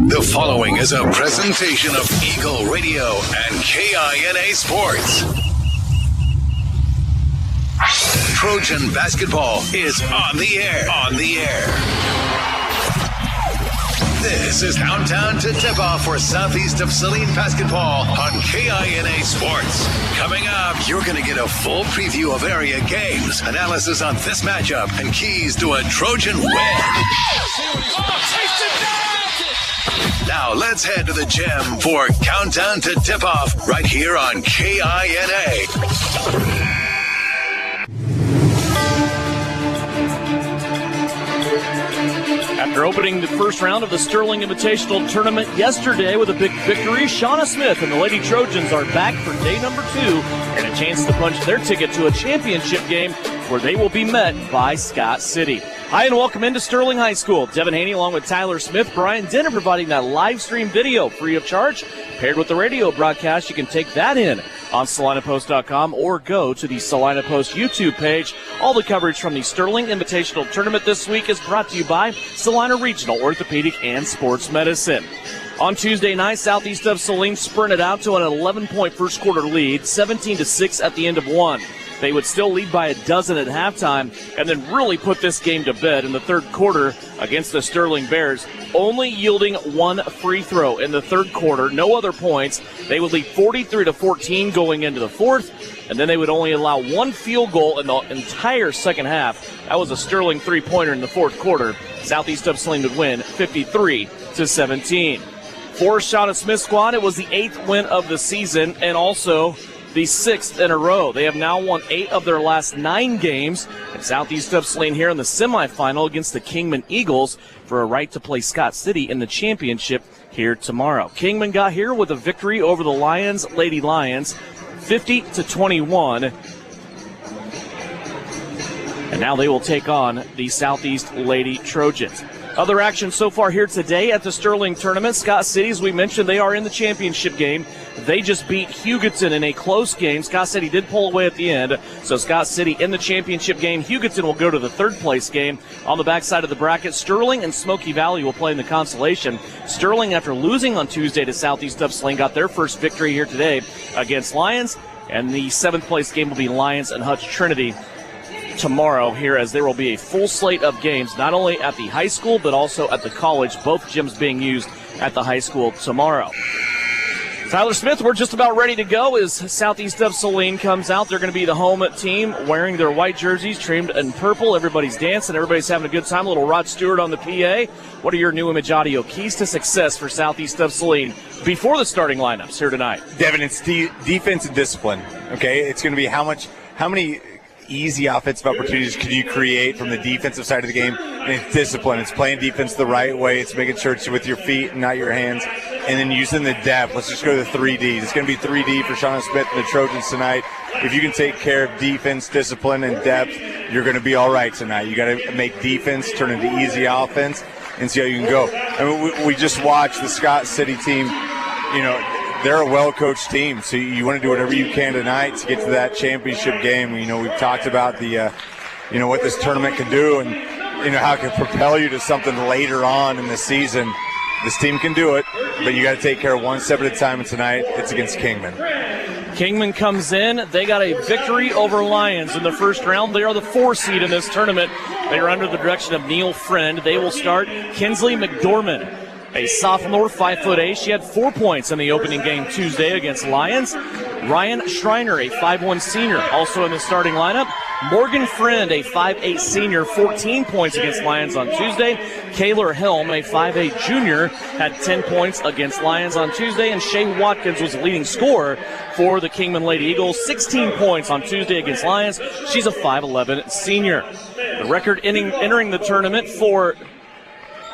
The following is a presentation of Eagle Radio and KINA Sports. Trojan Basketball is on the air. This is Countdown to Tip-Off for Southeast of Saline Basketball on KINA Sports. Coming up, you're going to get a full preview of area games, analysis on this matchup, and keys to a Trojan win. Now let's head to the gym for Countdown to Tip-Off right here on KINA. After opening the first round of the Sterling Invitational Tournament yesterday with a big victory, Shauna Smith and the Lady Trojans are back for day number 2 and a chance to punch their ticket to a championship game where they will be met by Scott City. Hi and welcome into Sterling High School. Devin Haney along with Tyler Smith, Brian Denner providing that live stream video free of charge. Paired with the radio broadcast, you can take that in on SalinaPost.com or go to the Salina Post YouTube page. All the coverage from the Sterling Invitational Tournament this week is brought to you by Salina Regional Orthopedic and Sports Medicine. On Tuesday night, Southeast of Saline sprinted out to an 11-point first quarter lead, 17-6 at the end of one. They would still lead by a dozen at halftime and then really put this game to bed in the third quarter against the Sterling Bears, only yielding one free throw in the third quarter, no other points. They would lead 43-14 going into the fourth, and then they would only allow one field goal in the entire second half. That was a Sterling three-pointer in the fourth quarter. Southeast of Saline would win 53-17. For Shauna Smith squad, it was the 8th win of the season and also the 6th in a row. They have now won 8 of their last 9 games. And Southeast of Saline here in the semifinal against the Kingman Eagles for a right to play Scott City in the championship here tomorrow. Kingman got here with a victory over the Lady Lions, 50-21. And now they will take on the Southeast Lady Trojans. Other action so far here today at the Sterling Tournament. Scott City, as we mentioned, they are in the championship game. They just beat Hugoton in a close game. Scott City did pull away at the end, so Scott City in the championship game. Hugoton will go to the third-place game. On the backside of the bracket, Sterling and Smoky Valley will play in the consolation. Sterling, after losing on Tuesday to Southeast of Saline, got their first victory here today against Lions, and the 7th-place game will be Lions and Hutch Trinity tomorrow here, as there will be a full slate of games not only at the high school but also at the college, both gyms being used at the high school tomorrow. Tyler Smith, we're just about ready to go as Southeast of Saline comes out. They're going to be the home team wearing their white jerseys trimmed in purple. Everybody's dancing. Everybody's having a good time. A little Rod Stewart on the PA. What are your new image audio keys to success for Southeast of Saline before the starting lineups here tonight? Devin, it's defense and discipline. Okay, it's going to be how many easy offensive opportunities could you create from the defensive side of the game, and it's discipline. It's playing defense the right way. It's making sure it's with your feet and not your hands, and then using the depth. Let's just go to the 3D. It's going to be 3D for Shauna Smith and the Trojans tonight. If you can take care of defense, discipline, and depth, you're going to be all right tonight. You got to make defense turn into easy offense and see how you can go. I mean, we just watched the Scott City team, they're a well-coached team, so you want to do whatever you can tonight to get to that championship game. We've talked about the, what this tournament can do and, how it can propel you to something later on in the season. This team can do it, but you got to take care of one step at a time, and tonight it's against Kingman. Kingman comes in. They got a victory over Lions in the first round. They are the 4 seed in this tournament. They are under the direction of Neil Friend. They will start Kinsley McDormand, a sophomore, 5'8". She had 4 points in the opening game Tuesday against Lions. Ryan Schreiner, a 5'1" senior, also in the starting lineup. Morgan Friend, a 5'8" senior, 14 points against Lions on Tuesday. Kaylor Helm, a 5'8" junior, had 10 points against Lions on Tuesday. And Shay Watkins was the leading scorer for the Kingman Lady Eagles, 16 points on Tuesday against Lions. She's a 5'11" senior. The record entering the tournament for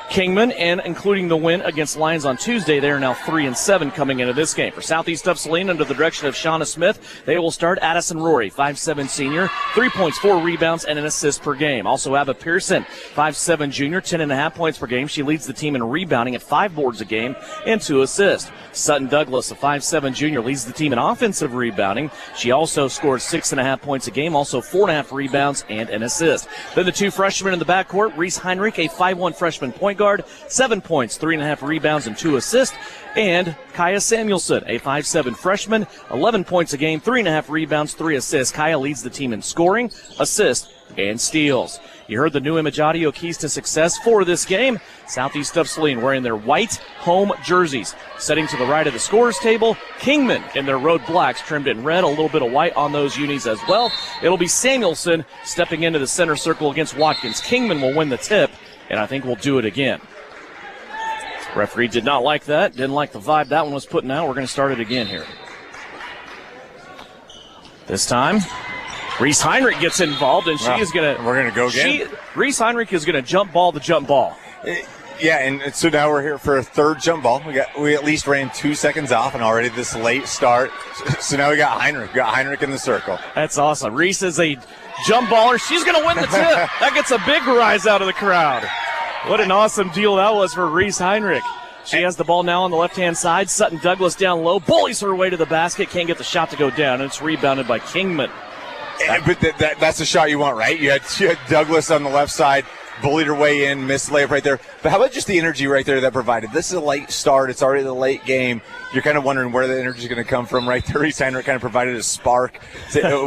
Kingman, and including the win against Lions on Tuesday, they are now 3-7 coming into this game. For Southeast of Saline, under the direction of Shauna Smith, they will start Addison Rory, 5'7" senior, 3 points, 4 rebounds, and an assist per game. Also Abba Pearson, 5'7" junior, 10.5 points per game. She leads the team in rebounding at 5 boards a game and 2 assists. Sutton Douglas, a 5'7" junior, leads the team in offensive rebounding. She also scores 6.5 points a game, also 4.5 rebounds and an assist. Then the 2 freshmen in the backcourt, Reese Heinrich, a 5'1" freshman point point guard, 7 points, 3.5 rebounds, and 2 assists. And Kaya Samuelson, a 5'7" freshman, 11 points a game, 3.5 rebounds, 3 assists. Kaya leads the team in scoring, assists, and steals. You heard the new image audio keys to success for this game. Southeast of Saline wearing their white home jerseys. Setting to the right of the scorers table, Kingman in their road blacks trimmed in red, a little bit of white on those unis as well. It'll be Samuelson stepping into the center circle against Watkins. Kingman will win the tip, and I think we'll do it again. Referee did not like that, didn't like the vibe that one was putting out. We're going to start it again here. This time, Reese Heinrich gets involved, and we're going to go again. Reese Heinrich is going to jump ball the jump ball. Yeah, and so now we're here for a third jump ball. We at least ran 2 seconds off, and already this late start. So now we got Heinrich. We got Heinrich in the circle. That's awesome. Reese is a jump baller. She's going to win the tip. That gets a big rise out of the crowd. What an awesome deal that was for Reese Heinrich. She has the ball now on the left-hand side. Sutton Douglas down low, bullies her way to the basket. Can't get the shot to go down, and it's rebounded by Kingman. But that's the shot you want, right? You had Douglas on the left side, bullied her way in, missed the layup right there. But how about just the energy right there that provided? This is a late start. It's already the late game. You're kind of wondering where the energy is going to come from right there. Reese Heinrich kind of provided a spark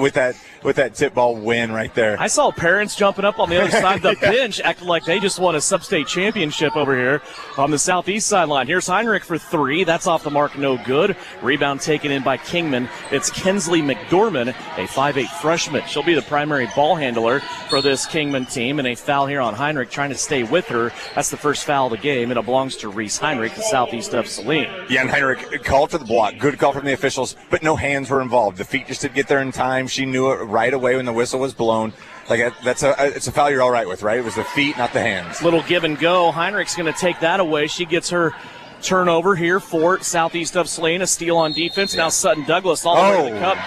with that tip ball win right there. I saw parents jumping up on the other side of the bench, acting like they just won a sub-state championship over here on the southeast sideline. Here's Heinrich for 3. That's off the mark, no good. Rebound taken in by Kingman. It's Kinsley McDormand, a 5'8" freshman. She'll be the primary ball handler for this Kingman team, and a foul here on Heinrich trying to stay with her. That's the first foul of the game, and it belongs to Reese Heinrich, the southeast of Saline. Yeah, and Heinrich called for the block. Good call from the officials, but no hands were involved. The feet just didn't get there in time. She knew it right away when the whistle was blown. It's a foul you're all right with, right? It was the feet, not the hands. Little give and go. Heinrich's going to take that away. She gets her turnover here for southeast of Saline. A steal on defense. Now Sutton Douglas all the way to the cup.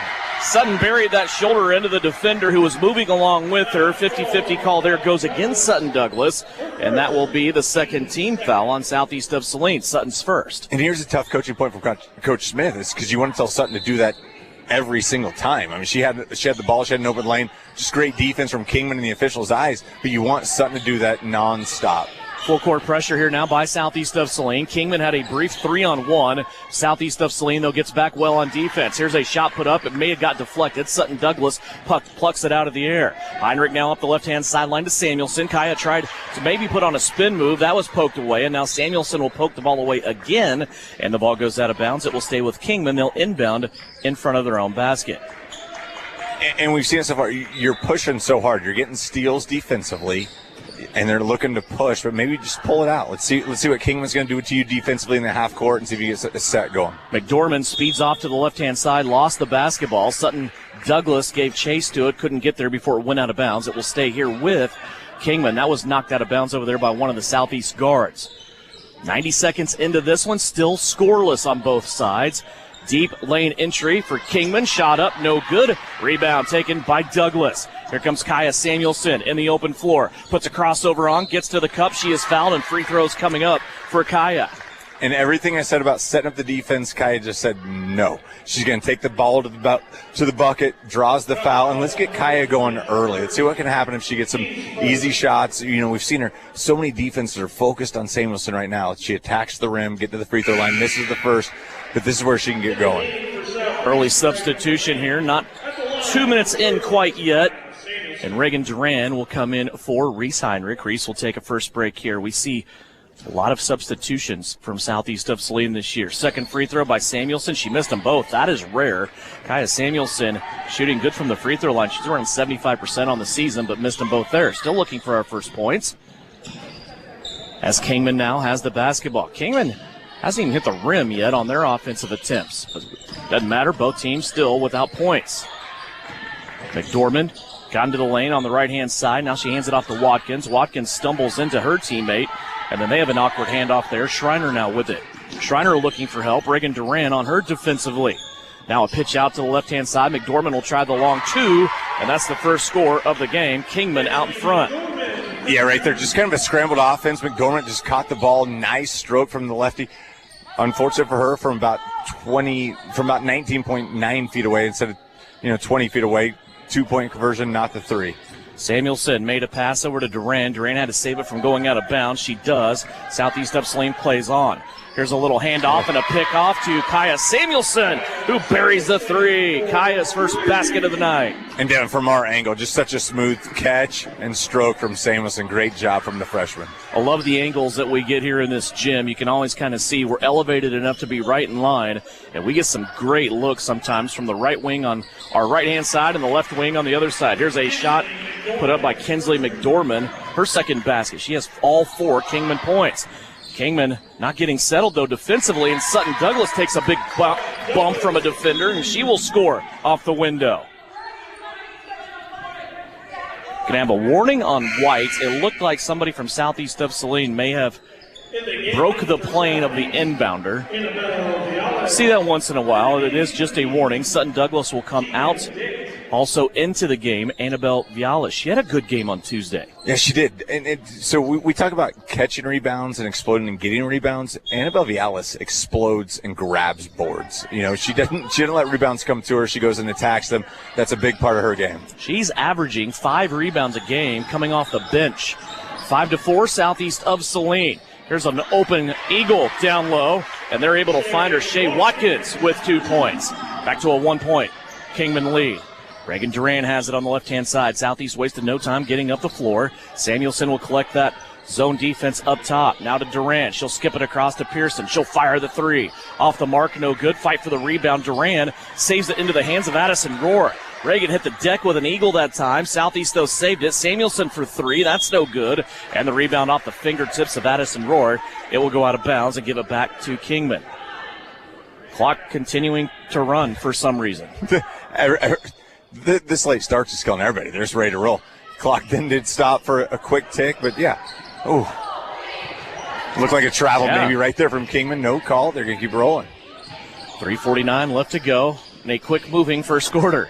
Sutton buried that shoulder into the defender who was moving along with her. 50-50 call there goes against Sutton Douglas, and that will be the second team foul on southeast of Saline. Sutton's first. And here's a tough coaching point from Coach Smith, is because you want to tell Sutton to do that every single time. I mean, she had the ball, she had an open lane, just great defense from Kingman in the officials' eyes, but you want Sutton to do that nonstop. Full court pressure here now by southeast of Saline. Kingman had a brief 3-on-1. Southeast of Saline, though, gets back well on defense. Here's a shot put up. It may have got deflected. Sutton Douglas plucks it out of the air. Heinrich now up the left-hand sideline to Samuelson. Kaya tried to maybe put on a spin move. That was poked away, and now Samuelson will poke the ball away again, and the ball goes out of bounds. It will stay with Kingman. They'll inbound in front of their own basket. And we've seen it so far. You're pushing so hard. You're getting steals defensively, and they're looking to push, but maybe just pull it out. Let's see what Kingman's going to do to you defensively in the half court and see if you get a set going. McDormand speeds off to the left-hand side, lost the basketball. Sutton Douglas gave chase to it, couldn't get there before it went out of bounds. It will stay here with Kingman. That was knocked out of bounds over there by one of the southeast guards. 90 seconds into this one, still scoreless on both sides. Deep lane entry for Kingman. Shot up, no good. Rebound taken by Douglas. Here comes Kaya Samuelson in the open floor. Puts a crossover on, gets to the cup. She is fouled, and free throws coming up for Kaya. And everything I said about setting up the defense, Kaya just said no. She's going to take the ball to the bucket, draws the foul, and let's get Kaya going early. Let's see what can happen if she gets some easy shots. You know, we've seen her. So many defenses are focused on Samuelson right now. She attacks the rim, get to the free throw line, misses the first, but this is where she can get going. Early substitution here, not 2 minutes in quite yet. And Reagan Duran will come in for Reese Heinrich. Reese will take a first break here. We see a lot of substitutions from southeast of Saline this year. Second free throw by Samuelson. She missed them both. That is rare. Kaya Samuelson shooting good from the free throw line. She's around 75% on the season, but missed them both there. Still looking for our first points. As Kingman now has the basketball. Kingman hasn't even hit the rim yet on their offensive attempts. But doesn't matter. Both teams still without points. McDormand got into the lane on the right-hand side. Now she hands it off to Watkins. Watkins stumbles into her teammate, and then they have an awkward handoff there. Schreiner now with it. Schreiner looking for help. Reagan Duran on her defensively. Now a pitch out to the left-hand side. McDormand will try the long two, and that's the first score of the game. Kingman out in front. Yeah, right there. Just kind of a scrambled offense. McDormand just caught the ball. Nice stroke from the lefty. Unfortunate for her, from about 19.9 feet away instead of 20 feet away. 2-point conversion, not the three. Samuelson made a pass over to Duran. Duran had to save it from going out of bounds. She does. Southeast Saline plays on. Here's a little handoff and a pick off to Kaya Samuelson, who buries the three. Kaya's first basket of the night. And down from our angle, just such a smooth catch and stroke from Samuelson. Great job from the freshman. I love the angles that we get here in this gym. You can always kind of see we're elevated enough to be right in line, and we get some great looks sometimes from the right wing on our right-hand side and the left wing on the other side. Here's a shot put up by Kinsley McDormand, her second basket. She has all 4 Kingman points. Kingman not getting settled, though, defensively, and Sutton Douglas takes a big bump from a defender, and she will score off the window. Gonna have a warning on White. It looked like somebody from southeast of Saline may have broke the plane of the inbounder. See that once in a while. It is just a warning. Sutton Douglas will come out. Also into the game, Annabelle Vialis. She had a good game on Tuesday. Yeah, she did. And so we talk about catching rebounds and exploding and getting rebounds. Annabelle Vialis explodes and grabs boards. You know, she doesn't let rebounds come to her. She goes and attacks them. That's a big part of her game. She's averaging 5 rebounds a game coming off the bench. 5-4 southeast of Saline. Here's an open Eagle down low, and they're able to find her. Shea Watkins with 2 points. Back to a 1-point Kingman lead. Reagan Duran has it on the left-hand side. Southeast wasted no time getting up the floor. Samuelson will collect that zone defense up top. Now to Duran. She'll skip it across to Pearson. She'll fire the 3. Off the mark, no good. Fight for the rebound. Duran saves it into the hands of Addison Rohr. Reagan hit the deck with an eagle that time. Southeast, though, saved it. Samuelson for 3. That's no good. And the rebound off the fingertips of Addison Rohr. It will go out of bounds and give it back to Kingman. Clock continuing to run for some reason. This late start's just killing everybody. They're just ready to roll. Clock then did stop for a quick tick, but yeah. Oh, looked like a travel maybe right there from Kingman. No call. They're going to keep rolling. 3:49 left to go in a quick moving first quarter.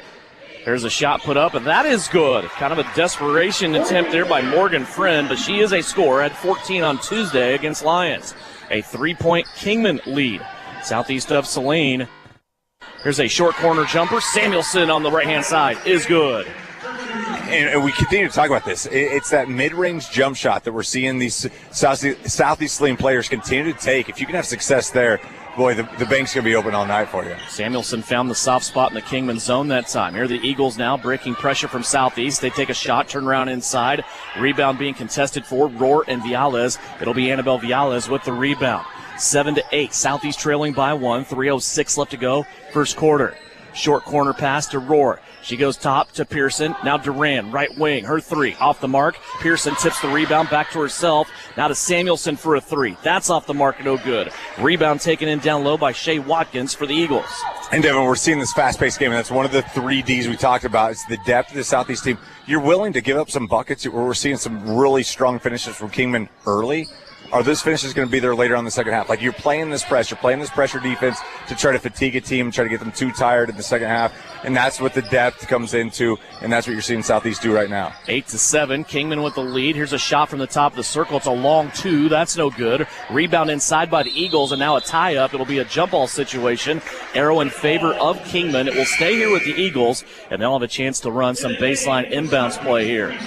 There's a shot put up, and that is good. Kind of a desperation attempt there by Morgan Friend, but she is a scorer. Had 14 on Tuesday against Lions. A 3-point Kingman lead. Southeast of Saline. Here's a short corner jumper. Samuelson on the right-hand side is good. And we continue to talk about this. It's that mid-range jump shot that we're seeing these Southeast Saline players continue to take. If you can have success there, boy, the bank's going to be open all night for you. Samuelson found the soft spot in the Kingman zone that time. Here are the Eagles now breaking pressure from Southeast. They take a shot, turn around inside. Rebound being contested for Rohr and Vialis. It'll be Annabelle Vialis with the rebound. 7-8. Southeast trailing by 1. 3:06 left to go. First quarter. Short corner pass to Rohr. She goes top to Pearson. Now Duran, right wing. Her 3 off the mark. Pearson tips the rebound back to herself. Now to Samuelson for a 3. That's off the mark, no good. Rebound taken in down low by Shea Watkins for the Eagles. And Devin, we're seeing this fast-paced game, and that's one of the 3 Ds we talked about. It's the depth of the Southeast team. You're willing to give up some buckets. We're seeing some really strong finishes from Kingman early. Are those finishes going to be there later on in the second half? Like, you're playing this pressure defense to try to fatigue a team, try to get them too tired in the second half, and that's what the depth comes into, and that's what you're seeing Southeast do right now. 8-7, Kingman with the lead. Here's a shot from the top of the circle. It's a long 2. That's no good. Rebound inside by the Eagles, and now a tie-up. It'll be a jump ball situation. Arrow in favor of Kingman. It will stay here with the Eagles, and they'll have a chance to run some baseline inbounds play here.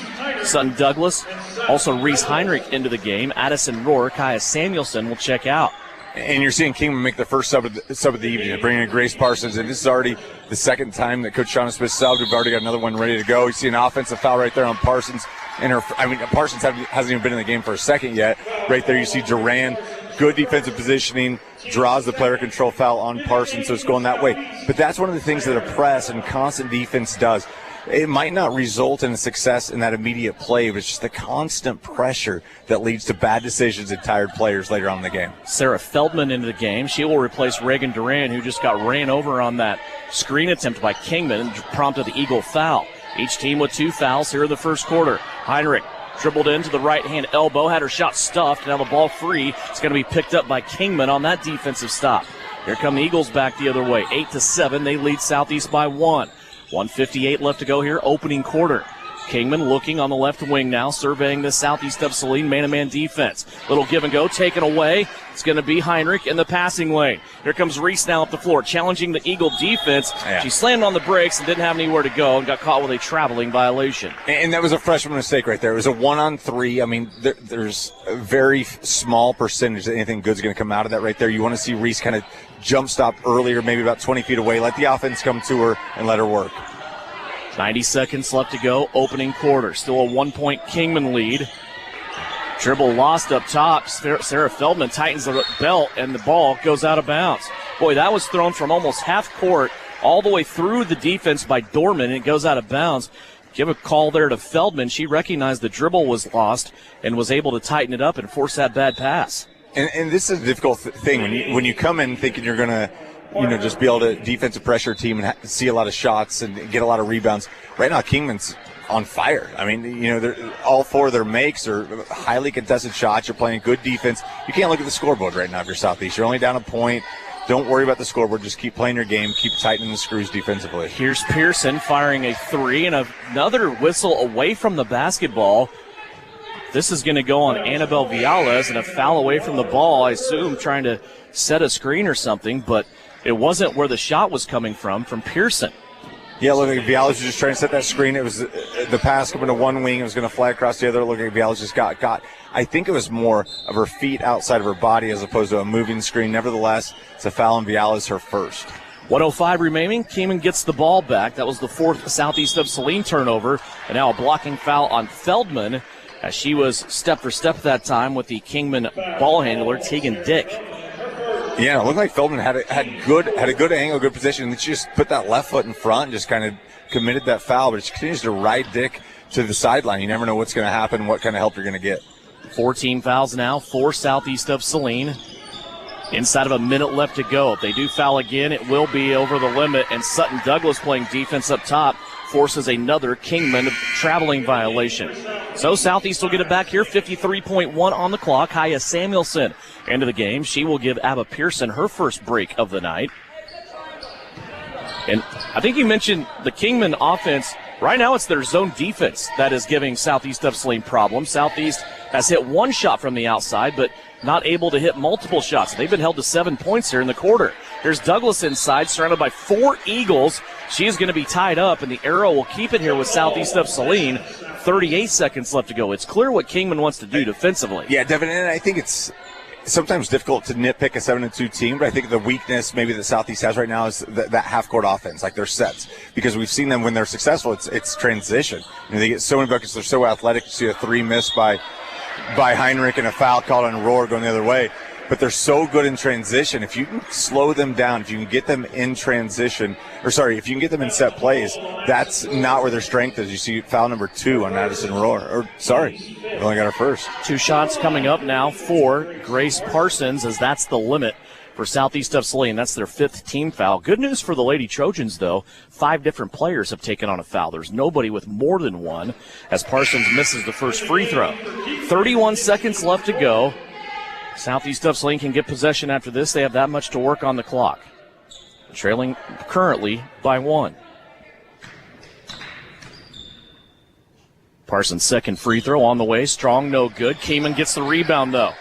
Sutton Douglas, also Reese Heinrich into the game. Addison Rohr, Kaya Samuelson will check out. And you're seeing Kingman make their first sub of the evening. They're bringing in Grace Parsons, and this is already the second time that Coach Shauna Smith subbed. We've already got another one ready to go. You see an offensive foul right there on Parsons. Parsons hasn't even been in the game for a second yet. Right there you see Duran. Good defensive positioning, draws the player control foul on Parsons, so it's going that way. But that's one of the things that a press and constant defense does. It might not result in a success in that immediate play, but it's just the constant pressure that leads to bad decisions and tired players later on in the game. Sarah Feldman into the game. She will replace Reagan Duran, who just got ran over on that screen attempt by Kingman and prompted the Eagle foul. Each team with 2 fouls here in the first quarter. Heinrich dribbled into the right-hand elbow, had her shot stuffed. Now the ball free. It's going to be picked up by Kingman on that defensive stop. Here come the Eagles back the other way. 8-7. They lead Southeast by 1. 1:58 left to go here, opening quarter. Kingman looking on the left wing now, surveying the Southeast of Saline man-to-man defense. Little give and go taken away. It's going to be Heinrich in the passing lane. Here comes Reese now up the floor, challenging the Eagle defense. Yeah. She slammed on the brakes and didn't have anywhere to go and got caught with a traveling violation. And that was a freshman mistake right there. It was a 1-on-3. I mean, there's a very small percentage that anything good's going to come out of that right there. You want to see Reese kind of jump stop earlier, maybe about 20 feet away, let the offense come to her and let her work. 90 seconds left to go, opening quarter. Still a 1-point Kingman lead. Dribble lost up top. Sarah Feldman tightens the belt, and the ball goes out of bounds. Boy, that was thrown from almost half court all the way through the defense by Dorman, and it goes out of bounds. Give a call there to Feldman. She recognized the dribble was lost and was able to tighten it up and force that bad pass. And this is a difficult thing when you come in thinking you're going to, just be able to defensive pressure a team and see a lot of shots and get a lot of rebounds. Right now, Kingman's on fire. I mean, all four of their makes are highly contested shots. You're playing good defense. You can't look at the scoreboard right now if you're Southeast. You're only down a point. Don't worry about the scoreboard. Just keep playing your game. Keep tightening the screws defensively. Here's Pearson firing a three and another whistle away from the basketball. This is going to go on Annabelle Viales and a foul away from the ball, I assume, trying to set a screen or something, but it wasn't where the shot was coming from Pearson. Yeah, look like Viales was just trying to set that screen. It was the pass coming to one wing. It was going to fly across the other. Look like Viales just got. I think it was more of her feet outside of her body as opposed to a moving screen. Nevertheless, it's a foul on Viales, her first. 1:05 remaining. Kingman gets the ball back. That was the fourth Southeast of Saline turnover. And now a blocking foul on Feldman as she was step for step that time with the Kingman ball handler, Tegan Dick. Yeah, it looked like Feldman had a good angle, good position, and she just put that left foot in front and just kind of committed that foul, but she continues to ride Dick to the sideline. You never know what's going to happen, what kind of help you're going to get. 14 fouls now for Southeast of Saline. Inside of a minute left to go. If they do foul again, it will be over the limit, and Sutton Douglas playing defense up top forces another Kingman traveling violation. So Southeast will get it back here, 53.1 on the clock. Haya Samuelson into the game. She will give Abba Pearson her first break of the night. And I think you mentioned the Kingman offense. Right now it's their zone defense that is giving Southeast of Saline problems. Southeast has hit one shot from the outside, but not able to hit multiple shots. They've been held to 7 points here in the quarter. Here's Douglas inside, surrounded by 4 Eagles. She is going to be tied up, and the arrow will keep it here with Southeast of Saline. 38 seconds left to go. It's clear what Kingman wants to do defensively. Yeah, Devin, and I think it's sometimes difficult to nitpick a 7-2 team, but I think the weakness maybe that Southeast has right now is that half-court offense, like their sets. Because we've seen them when they're successful, it's transition. They get so many buckets, they're so athletic. You see a 3 missed by Heinrich and a foul called on Rohr going the other way. But they're so good in transition. If you can slow them down, if you can get them in transition, if you can get them in set plays, that's not where their strength is. You see foul number 2 on Madison Rohr. They only got her first. 2 shots coming up now for Grace Parsons, as that's the limit for Southeast of Saline. That's their 5th team foul. Good news for the Lady Trojans, though. 5 different players have taken on a foul. There's nobody with more than one, as Parsons misses the first free throw. 31 seconds left to go. Southeast of Saline can get possession after this. They have that much to work on the clock. Trailing currently by 1. Parsons' second free throw on the way. Strong, no good. Kingman gets the rebound, though.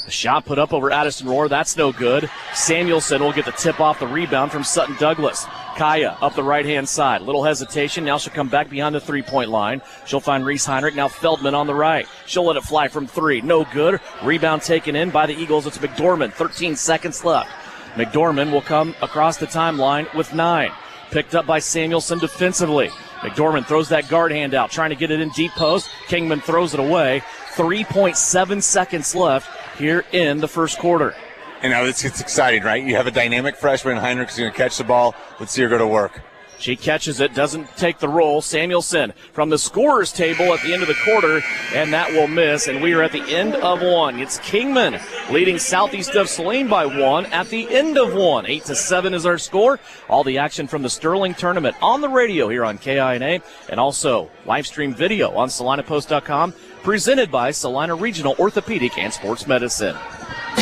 The shot put up over Addison Rohr. That's no good. Samuelson will get the tip off the rebound from Sutton Douglas. Kaya up the right-hand side. Little hesitation. Now she'll come back beyond the three-point line. She'll find Reese Heinrich. Now Feldman on the right. She'll let it fly from 3. No good. Rebound taken in by the Eagles. It's McDormand. 13 seconds left. McDormand will come across the timeline with 9. Picked up by Samuelson defensively. McDormand throws that guard hand out, trying to get it in deep post. Kingman throws it away. 3.7 seconds left here in the first quarter. And now it's exciting, right? You have a dynamic freshman. Heinrich's going to catch the ball. Let's see her go to work. She catches it, doesn't take the roll. Samuelson from the scorer's table at the end of the quarter, and that will miss. And we are at the end of 1. It's Kingman leading Southeast of Saline by 1 at the end of 1. 8-7 is our score. All the action from the Sterling tournament on the radio here on KINA, and also live stream video on SalinaPost.com, presented by Salina Regional Orthopedic and Sports Medicine.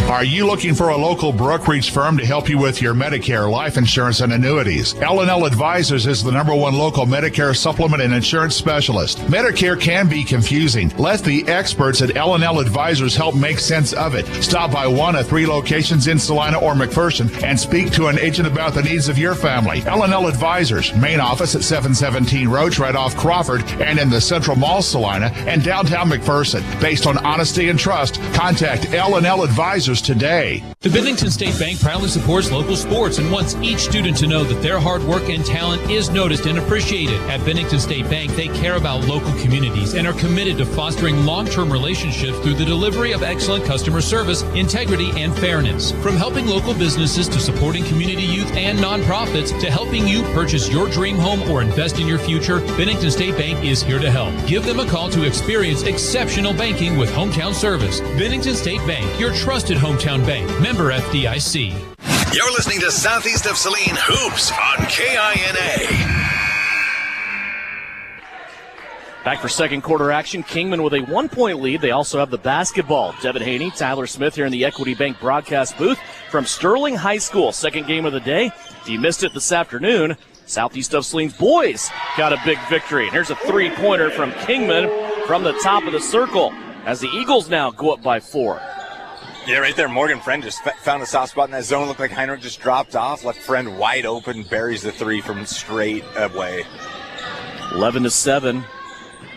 Are you looking for a local brokerage firm to help you with your Medicare, life insurance, and annuities? L&L Advisors is the #1 local Medicare supplement and insurance specialist. Medicare can be confusing. Let the experts at L&L Advisors help make sense of it. Stop by one of 3 locations in Salina or McPherson and speak to an agent about the needs of your family. L&L Advisors, main office at 717 Roach, right off Crawford, and in the Central Mall, Salina, and downtown McPherson. Based on honesty and trust, contact L&L Advisors today. The Bennington State Bank proudly supports local sports and wants each student to know that their hard work and talent is noticed and appreciated. At Bennington State Bank, they care about local communities and are committed to fostering long-term relationships through the delivery of excellent customer service, integrity, and fairness. From helping local businesses to supporting community youth and nonprofits to helping you purchase your dream home or invest in your future, Bennington State Bank is here to help. Give them a call to experience exceptional banking with hometown service. Bennington State Bank, your trusted hometown bank. Member FDIC. You're listening to Southeast of Saline Hoops on KINA. Back for second quarter action. Kingman with a 1-point lead. They also have the basketball. Devin Haney, Tyler Smith here in the Equity Bank broadcast booth from Saline High School. Second game of the day. If you missed it this afternoon, Southeast of Saline's boys got a big victory. And here's a 3-pointer from Kingman from the top of the circle as the Eagles now go up by 4. Yeah, right there. Morgan Friend just found a soft spot in that zone. Looked like Heinrich just dropped off. Left Friend wide open. Buries the 3 from straight away. 11-7.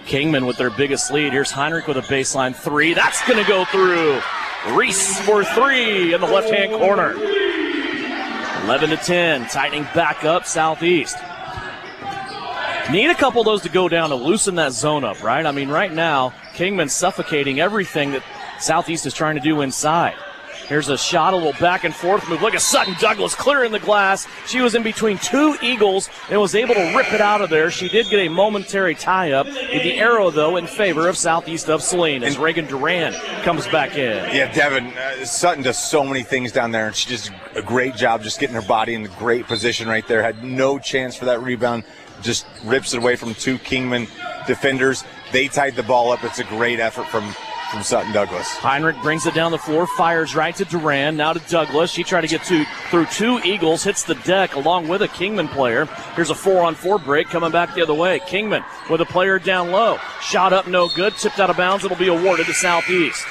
Kingman with their biggest lead. Here's Heinrich with a baseline 3. That's going to go through. Reese for 3 in the left-hand corner. 11-10. Tightening back up Southeast. Need a couple of those to go down to loosen that zone up, right? I mean, right now, Kingman's suffocating everything that Southeast is trying to do inside. Here's a shot, a little back and forth move. Look at Sutton Douglas clearing the glass. She was in between 2 Eagles and was able to rip it out of there. She did get a momentary tie-up. With the arrow, though, in favor of Southeast of Saline as Reagan Duran comes back in. Yeah, Devin, Sutton does so many things down there, and she does a great job just getting her body in a great position right there. Had no chance for that rebound. Just rips it away from 2 Kingman defenders. They tied the ball up. It's a great effort from Sutton Douglas. Heinrich brings it down the floor, fires right to Duran, now to Douglas. She tried to get through 2 Eagles, hits the deck along with a Kingman player. Here's a 4-on-4 break coming back the other way. Kingman with a player down low. Shot up, no good, tipped out of bounds. It'll be awarded to Southeast.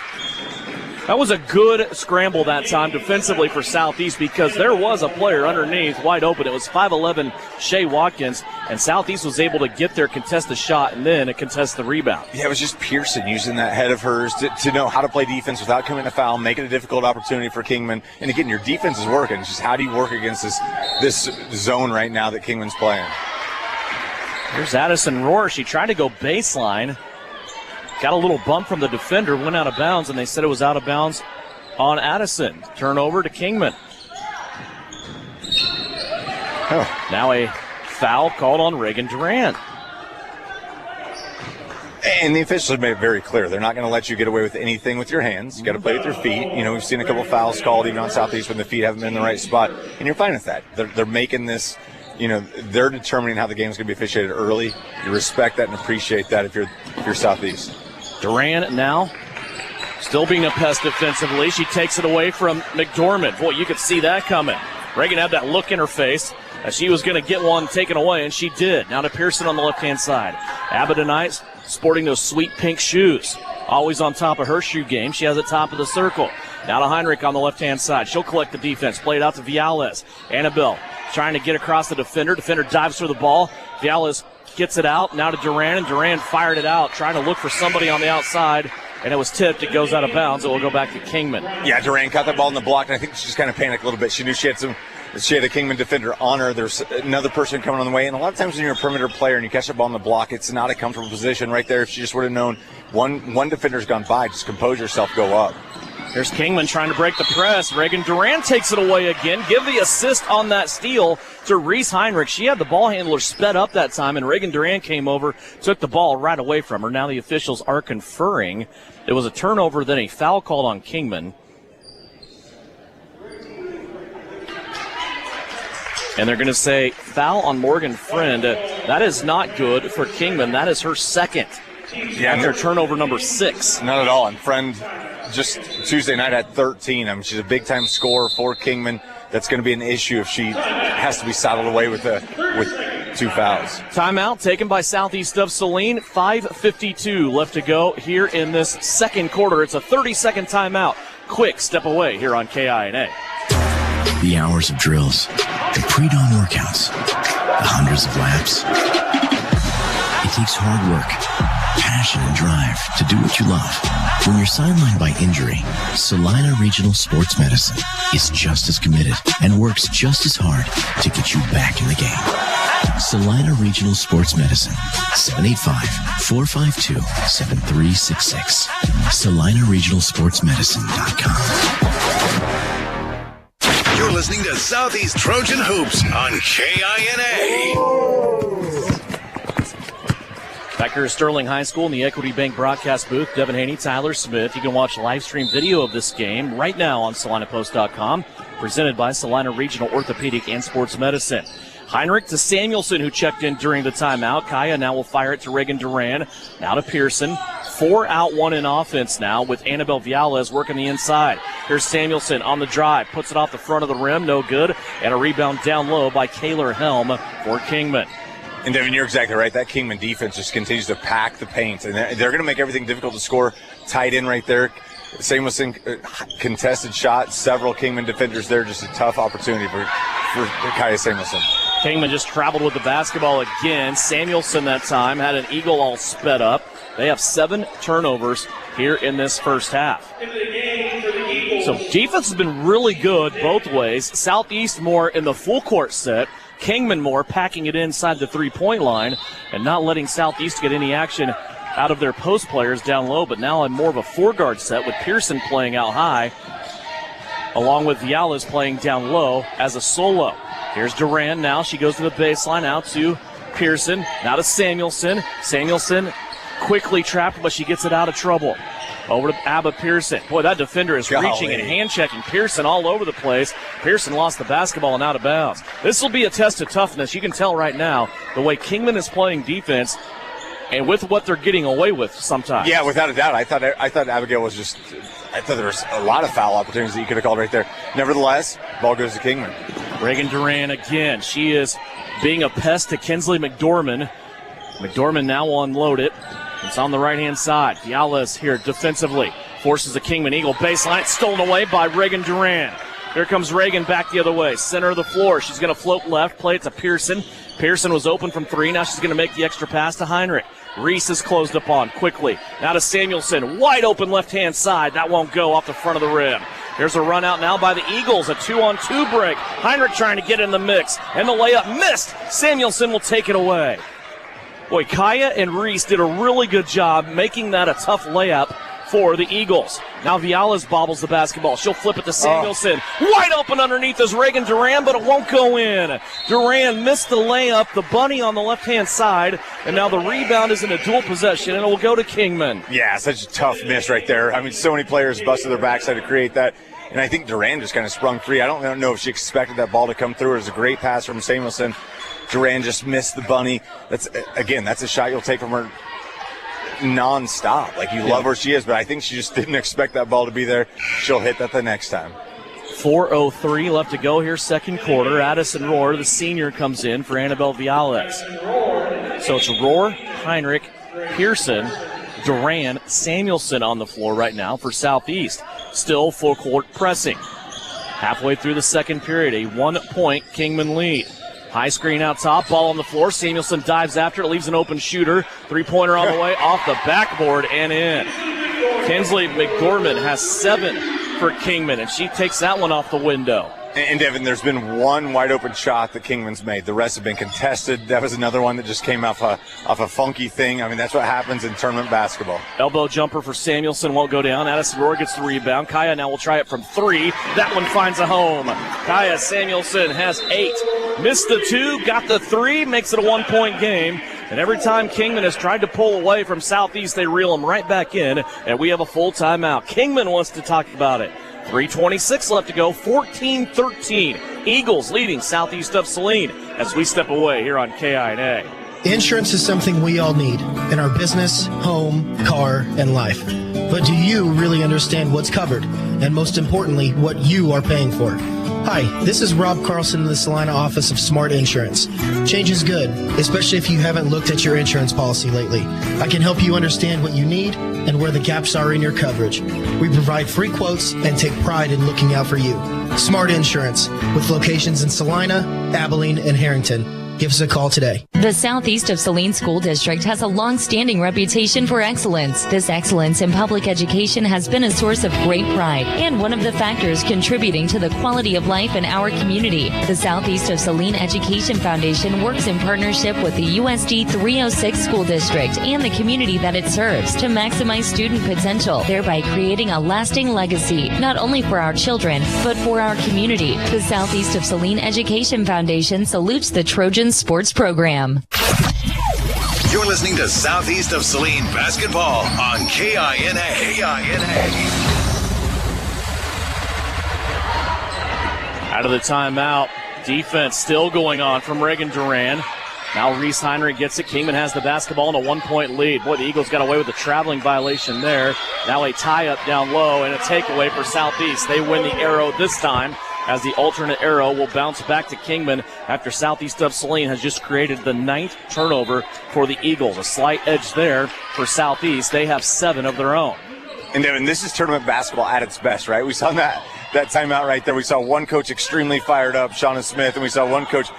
That was a good scramble that time defensively for Southeast because there was a player underneath wide open. It was 5'11" Shea Watkins, and Southeast was able to get their contest the shot and then contest the rebound. Yeah, it was just Pearson using that head of hers to know how to play defense without committing a foul, making it a difficult opportunity for Kingman. And again, your defense is working. It's just how do you work against this zone right now that Kingman's playing? Here's Addison Rohr. She tried to go baseline. Got a little bump from the defender, went out of bounds, and they said it was out of bounds on Addison. Turnover to Kingman. Oh. Now a foul called on Reagan Duran. And the officials have made it very clear. They're not going to let you get away with anything with your hands. You got to play with your feet. You know, we've seen a couple fouls called even on Southeast when the feet haven't been in the right spot. And you're fine with that. They're making this, you know, they're determining how the game's going to be officiated early. You respect that and appreciate that if you're Southeast. Duran now still being a pest defensively. She takes it away from McDormand. Boy, you could see that coming. Reagan had that look in her face as she was going to get one taken away, and she did. Now to Pearson on the left-hand side. Abbott sporting those sweet pink shoes. Always on top of her shoe game. She has it top of the circle. Now to Heinrich on the left-hand side. She'll collect the defense. Play it out to Viales. Annabelle trying to get across the defender. Defender dives for the ball. Viales gets it out. Now to Duran, and Duran fired it out, trying to look for somebody on the outside, and it was tipped. It goes out of bounds. It will go back to Kingman. Yeah, Duran caught that ball in the block, and I think she just kind of panicked a little bit. She knew she had a Kingman defender on her. There's another person coming on the way, and a lot of times when you're a perimeter player and you catch the ball in the block, it's not a comfortable position right there. If she just would have known one defender's gone by, just compose yourself, go up. Here's Kingman trying to break the press. Reagan Duran takes it away again. Give the assist on that steal to Reese Heinrich. She had the ball handler sped up that time, and Reagan Duran came over, took the ball right away from her. Now the officials are conferring. It was a turnover, then a foul called on Kingman. And they're going to say foul on Morgan Friend. That is not good for Kingman. That is her second. Yeah, After turnover number 6. Not at all. And Friend just Tuesday night had 13. I mean, she's a big-time scorer for Kingman. That's going to be an issue if she has to be saddled away with 2 fouls. Timeout taken by Southeast of Saline. 5:52 left to go here in this second quarter. It's a 30-second timeout. Quick step away here on KINA. The hours of drills, the pre-dawn workouts, the hundreds of laps. It takes hard work, passion, and drive to do what you love. When you're sidelined by injury, Salina Regional Sports Medicine is just as committed and works just as hard to get you back in the game. Salina Regional Sports Medicine, 785-452-7366. SalinaRegionalSportsMedicine.com. You're listening to Southeast Trojan Hoops on KINA. Back here at Sterling High School in the Equity Bank broadcast booth, Devin Haney, Tyler Smith. You can watch live stream video of this game right now on SalinaPost.com, presented by Salina Regional Orthopedic and Sports Medicine. Heinrich to Samuelson, who checked in during the timeout. Kaya now will fire it to Reagan Duran. Now to Pearson. 4 out, 1 in offense now with Annabelle Viales working the inside. Here's Samuelson on the drive. Puts it off the front of the rim. No good. And a rebound down low by Kaylor Helm for Kingman. And Devin, you're exactly right. That Kingman defense just continues to pack the paint. And they're going to make everything difficult to score. Tight end right there. Samuelson, contested shot. Several Kingman defenders there. Just a tough opportunity for Kaya Samuelson. Kingman just traveled with the basketball again. Samuelson that time had an eagle all sped up. They have 7 turnovers here in this first half. So defense has been really good both ways. Southeast more in the full court set. Kingman more packing it inside the three-point line and not letting Southeast get any action out of their post players down low, but now in more of a 4-guard set with Pearson playing out high, along with Viales playing down low as a solo. Here's Duran now. She goes to the baseline, out to Pearson. Now to Samuelson. Samuelson quickly trapped, but she gets it out of trouble. Over to Abba Pearson. Boy, that defender is reaching and hand-checking Pearson all over the place. Pearson lost the basketball and out of bounds. This will be a test of toughness. You can tell right now the way Kingman is playing defense and with what they're getting away with sometimes. Yeah, without a doubt. I thought Abigail was just – I thought there was a lot of foul opportunities that you could have called right there. Nevertheless, ball goes to Kingman. Reagan Duran again. She is being a pest to Kinsley McDormand. McDormand now will unload it. It's on the right-hand side. Viales here defensively. Forces a Kingman Eagle baseline. Stolen away by Reagan Duran. Here comes Reagan back the other way. Center of the floor. She's going to float left. Play it to Pearson. Pearson was open from 3. Now she's going to make the extra pass to Heinrich. Reese is closed upon quickly. Now to Samuelson. Wide open left-hand side. That won't go off the front of the rim. Here's a run out now by the Eagles. A 2-on-2 break. Heinrich trying to get in the mix. And the layup missed. Samuelson will take it away. Boy, Kaya and Reese did a really good job making that a tough layup for the Eagles. Now Viales bobbles the basketball. She'll flip it to Samuelson. Wide open underneath is Reagan Duran, but it won't go in. Duran missed the layup, the bunny on the left-hand side, and now the rebound is in a dual possession, and it will go to Kingman. Yeah, such a tough miss right there. I mean, so many players busted their backside to create that, and I think Duran just kind of sprung free. I don't know if she expected that ball to come through. It was a great pass from Samuelson. Duran just missed the bunny. That's a shot you'll take from her non-stop. Like, you love where she is, but I think she just didn't expect that ball to be there. She'll hit that the next time. 4:03 left to go here, second quarter. Addison Rohr, the senior, comes in for Annabelle Viales. So it's Rohr, Heinrich, Pearson, Duran, Samuelson on the floor right now for Southeast. Still full court pressing. Halfway through the second period, a 1-point Kingman lead. High screen out top, ball on the floor. Samuelson dives after it, leaves an open shooter. Three-pointer on the way, off the backboard and in. Kinsley McDormand has 7 for Kingman, and she takes that one off the window. And Devin, there's been one wide-open shot that Kingman's made. The rest have been contested. That was another one that just came off a funky thing. I mean, that's what happens in tournament basketball. Elbow jumper for Samuelson won't go down. Addison Rohr gets the rebound. Kaya now will try it from 3. That one finds a home. Kaya Samuelson has 8. Missed the 2, got the 3, makes it a 1-point game. And every time Kingman has tried to pull away from Southeast, they reel him right back in, and we have a full timeout. Kingman wants to talk about it. 3:26 left to go, 14-13. Eagles leading Southeast of Saline as we step away here on KINA. Insurance is something we all need in our business, home, car, and life. But do you really understand what's covered? And most importantly, what you are paying for? Hi, this is Rob Carlson in the Salina office of Smart Insurance. Change is good, especially if you haven't looked at your insurance policy lately. I can help you understand what you need and where the gaps are in your coverage. We provide free quotes and take pride in looking out for you. Smart Insurance, with locations in Salina, Abilene, and Harrington. Give us a call today. The Southeast of Saline School District has a long-standing reputation for excellence. This excellence in public education has been a source of great pride and one of the factors contributing to the quality of life in our community. The Southeast of Saline Education Foundation works in partnership with the USD 306 School District and the community that it serves to maximize student potential, thereby creating a lasting legacy, not only for our children, but for our community. The Southeast of Saline Education Foundation salutes the Trojan Sports Program. You're listening to Southeast of Saline Basketball on KINA. Out of the timeout. Defense still going on from Reagan Duran. Now Reese Heinrich gets it. Kingman has the basketball and a 1-point lead. Boy, the Eagles got away with a traveling violation there. Now a tie-up down low and a takeaway for Southeast. They win the arrow this time, as the alternate arrow will bounce back to Kingman after Southeast of Saline has just created the 9th turnover for the Eagles. A slight edge there for Southeast. They have 7 of their own. And Devin, this is tournament basketball at its best, right? We saw that timeout right there. We saw one coach extremely fired up, Shauna Smith, and we saw one coach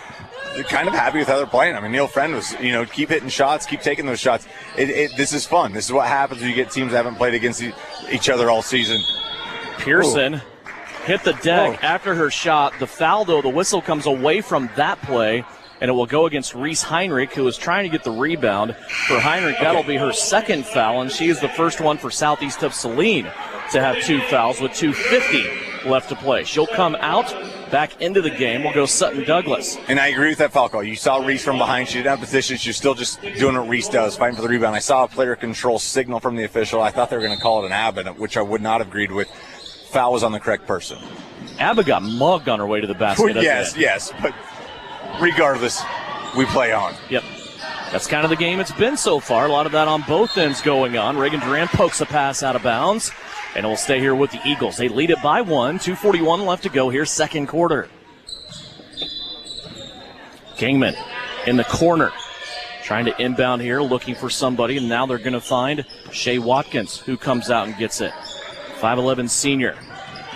kind of happy with how they're playing. I mean, Neil Friend was, keep hitting shots, keep taking those shots. This is fun. This is what happens when you get teams that haven't played against each other all season. Pearson hit the deck after her shot. The foul, though, the whistle comes away from that play, and it will go against Reese Heinrich, who is trying to get the rebound. For Heinrich, that'll be her second foul, and she is the first one for Southeast of Saline to have 2 fouls with 2:50 left to play. She'll come out, back into the game. We'll go Sutton Douglas. And I agree with that foul call. You saw Reese from behind. She didn't have position. She was still just doing what Reese does, fighting for the rebound. I saw a player control signal from the official. I thought they were going to call it an ABBA, which I would not have agreed with. Foul was on the correct person. ABBA got mugged on her way to the basket. Yes, but regardless, we play on. Yep. That's kind of the game it's been so far. A lot of that on both ends going on. Reagan Duran pokes a pass out of bounds, and it will stay here with the Eagles. They lead it by 1. 2:41 left to go here, second quarter. Kingman in the corner, trying to inbound here, looking for somebody, and now they're going to find Shea Watkins, who comes out and gets it. 5'11 senior.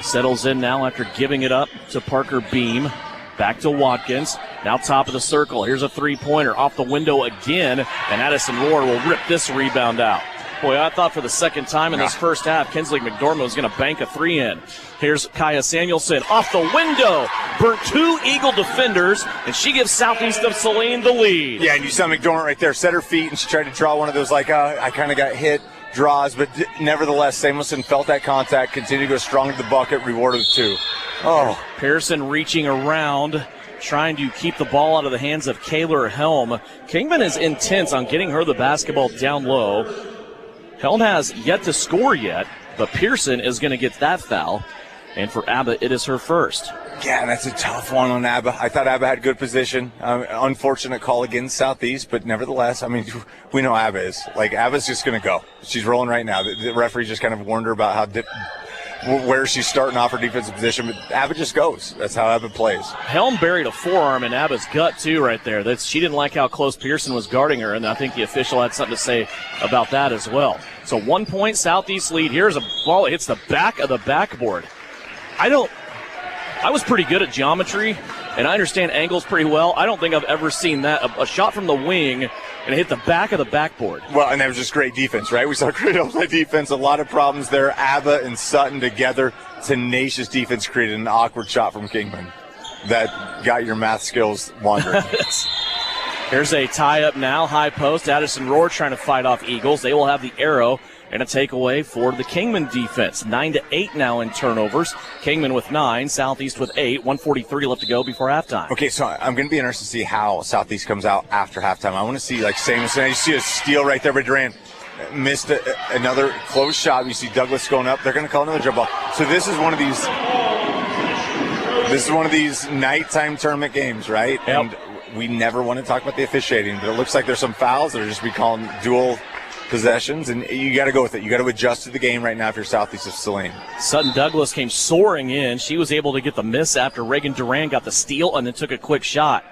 Settles in now after giving it up to Parker Beam. Back to Watkins. Now top of the circle. Here's a three-pointer off the window again, and Addison Rohr will rip this rebound out. Boy, I thought for the second time in this first half, Kinsley McDormand was going to bank a 3 in. Here's Kaya Samuelson off the window. Burnt 2 Eagle defenders, and she gives Southeast of Saline the lead. Yeah, and you saw McDormand right there set her feet, and she tried to draw one of those I kind of got hit draws, but nevertheless, Samuelson felt that contact, continued to go strong to the bucket, rewarded with 2. Oh. Pearson reaching around, trying to keep the ball out of the hands of Kaylor Helm. Kingman is intense on getting her the basketball down low. Helm has yet to score yet, but Pearson is going to get that foul. And for ABBA, it is her first. Yeah, that's a tough one on ABBA. I thought ABBA had good position. Unfortunate call against Southeast, but nevertheless, we know ABBA is. ABBA's just going to go. She's rolling right now. The referee just kind of warned her about where she's starting off her defensive position, but ABBA just goes. That's how ABBA plays. Helm buried a forearm in ABBA's gut, too, right there. She didn't like how close Pearson was guarding her, and I think the official had something to say about that as well. So 1 point Southeast lead. Here's a ball that hits the back of the backboard. I was pretty good at geometry, and I understand angles pretty well. I don't think I've ever seen that. A shot from the wing, and it hit the back of the backboard. Well, and that was just great defense, right? We saw great outside defense, a lot of problems there. ABBA and Sutton together, tenacious defense created an awkward shot from Kingman that got your math skills wandering. Here's a tie-up now, high post. Addison Rohr trying to fight off Eagles. They will have the arrow. And a takeaway for the Kingman defense. 9-8 now in turnovers. Kingman with 9, Southeast with 8. 1:43 left to go before halftime. Okay, so I'm going to be interested to see how Southeast comes out after halftime. I want to see Samuelson. You see a steal right there by Duran. Missed another close shot. You see Douglas going up. They're going to call another jump ball. So this is one of these nighttime tournament games, right? Yep. And we never want to talk about the officiating, but it looks like there's some fouls that are just be calling dual possessions, and you got to go with it. You got to adjust to the game right now if you're Southeast of Saline. Sutton Douglas came soaring in. She was able to get the miss after Reagan Duran got the steal and then took a quick shot.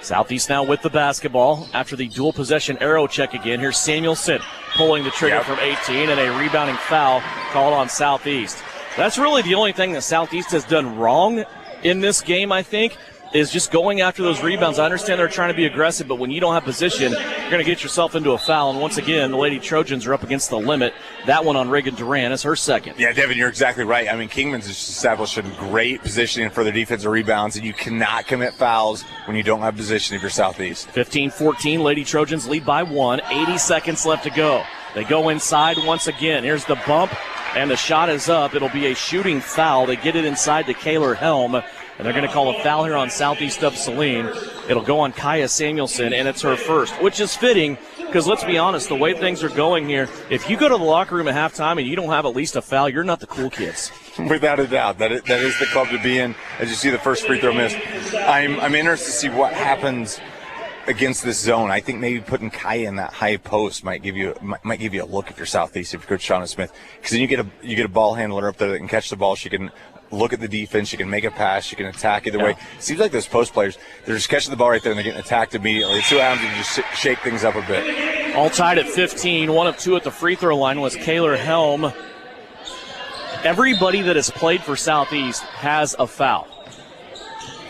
Southeast now with the basketball after the dual possession arrow check again. Here's Samuelson pulling the trigger from 18, and a rebounding foul called on Southeast. That's really the only thing that Southeast has done wrong in this game, I think, is just going after those rebounds. I understand they're trying to be aggressive, but when you don't have position, you're going to get yourself into a foul. And once again, the Lady Trojans are up against the limit. That one on Reagan Duran is her second. Yeah, Devin, you're exactly right. I mean, Kingman's just established a great positioning for their defensive rebounds, and you cannot commit fouls when you don't have position if you're Southeast. 15-14, Lady Trojans lead by 1. 80 seconds left to go. They go inside once again. Here's the bump, and the shot is up. It'll be a shooting foul. They get it inside to Kaylor Helm, and they're going to call a foul here on Southeast of Saline. It'll go on Kaya Samuelson, and it's her first, which is fitting because let's be honest, the way things are going here, if you go to the locker room at halftime and you don't have at least a foul, you're not the cool kids. Without a doubt. That is the club to be in as you see the first free throw missed. I'm interested to see what happens against this zone. I think maybe putting Kaya in that high post might give you a look if you're Southeast, if you're Coach Shauna Smith, because then you get a ball handler up there that can catch the ball. She can look at the defense. She can make a pass. She can attack either way. It seems like those post players, they're just catching the ball right there and they're getting attacked immediately. It's what happens if you just shake things up a bit. All tied at 15. 1 of 2 at the free throw line was Kaylor Helm. Everybody that has played for Southeast has a foul.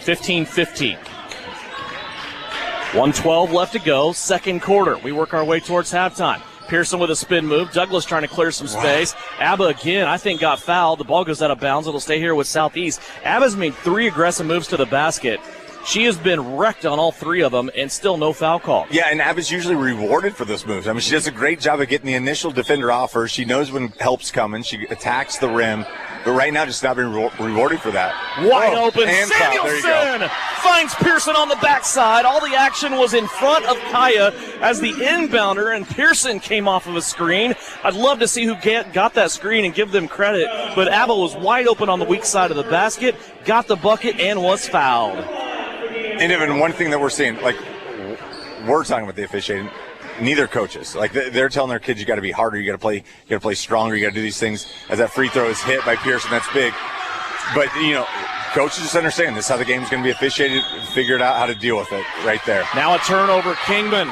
15-15. 1:12 left to go, second quarter. We work our way towards halftime. Pearson with a spin move. Douglas trying to clear some space. Abba again, I think, got fouled. The ball goes out of bounds. It'll stay here with Southeast. Abba's made 3 aggressive moves to the basket. She has been wrecked on all 3 of them, and still no foul call. Yeah, and Abba's usually rewarded for those moves. I mean, she does a great job of getting the initial defender off her. She knows when help's coming. She attacks the rim. But right now, just not being rewarded for that. Wide open. Samuelson finds Pearson on the backside. All the action was in front of Kaya as the inbounder, and Pearson came off of a screen. I'd love to see who got that screen and give them credit. But Abba was wide open on the weak side of the basket, got the bucket, and was fouled. And even one thing that we're seeing, like we're talking about the officiating, neither coaches, like they're telling their kids, you got to be harder, you got to play stronger, you got to do these things. As that free throw is hit by Pearson, that's big. But coaches just understand this is how the game's going to be officiated. Figured out how to deal with it right there. Now a turnover, Kingman.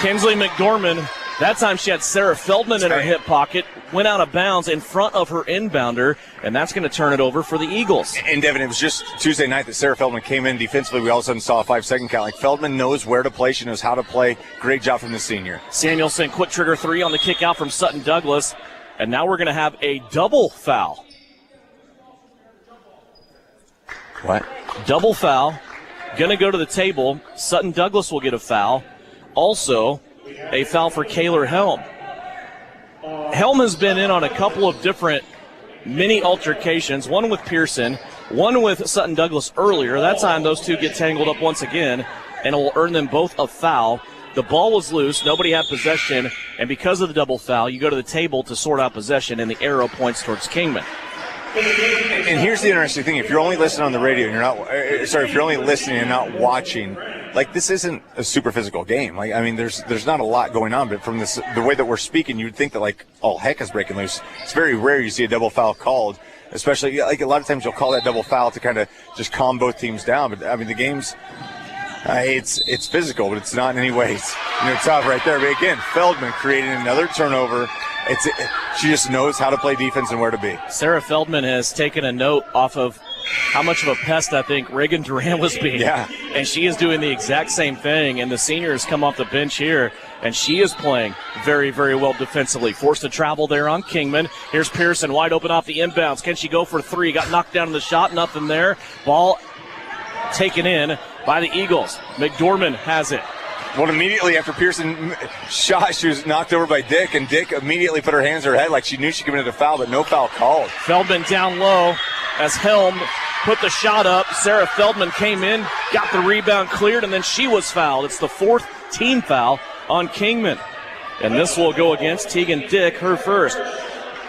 Kinsley McDormand. That time she had Sarah Feldman in her hip pocket, went out of bounds in front of her inbounder, and that's going to turn it over for the Eagles. And, Devin, it was just Tuesday night that Sarah Feldman came in defensively. We all of a sudden saw a 5-second count. Like, Feldman knows where to play. She knows how to play. Great job from the senior. Samuelson, quick trigger 3 on the kick out from Sutton Douglas, and now we're going to have a double foul. What? Double foul. Going to go to the table. Sutton Douglas will get a foul. Also, a foul for Kaylor Helm. Helm has been in on a couple of different mini altercations, one with Pearson, one with Sutton Douglas earlier. That time those two get tangled up once again, and it will earn them both a foul. The ball was loose, nobody had possession, and because of the double foul, you go to the table to sort out possession, and the arrow points towards Kingman. And here's the interesting thing: if you're only listening on the radio and if you're only listening and not watching, like, this isn't a super physical game. Like, I mean, there's not a lot going on, but from the way that we're speaking, you'd think that, like, all heck is breaking loose. It's very rare you see a double foul called, especially, like, a lot of times you'll call that double foul to kind of just calm both teams down. But I mean, the game's it's physical, but it's not in any way tough right there. But again, Feldman creating another turnover. She just knows how to play defense and where to be. Sarah Feldman has taken a note off of how much of a pest I think Reagan Duran was being. Yeah. And she is doing the exact same thing. And the senior has come off the bench here, and she is playing very, very well defensively. Forced to travel there on Kingman. Here's Pearson wide open off the inbounds. Can she go for 3? Got knocked down in the shot. Nothing there. Ball taken in by the Eagles. McDormand has it. Well, immediately after Pearson shot, she was knocked over by Dick, and Dick immediately put her hands to her head like she knew she committed a foul, but no foul called. Feldman down low as Helm put the shot up. Sarah Feldman came in, got the rebound cleared, and then she was fouled. It's the 4th team foul on Kingman. And this will go against Tegan Dick, her first.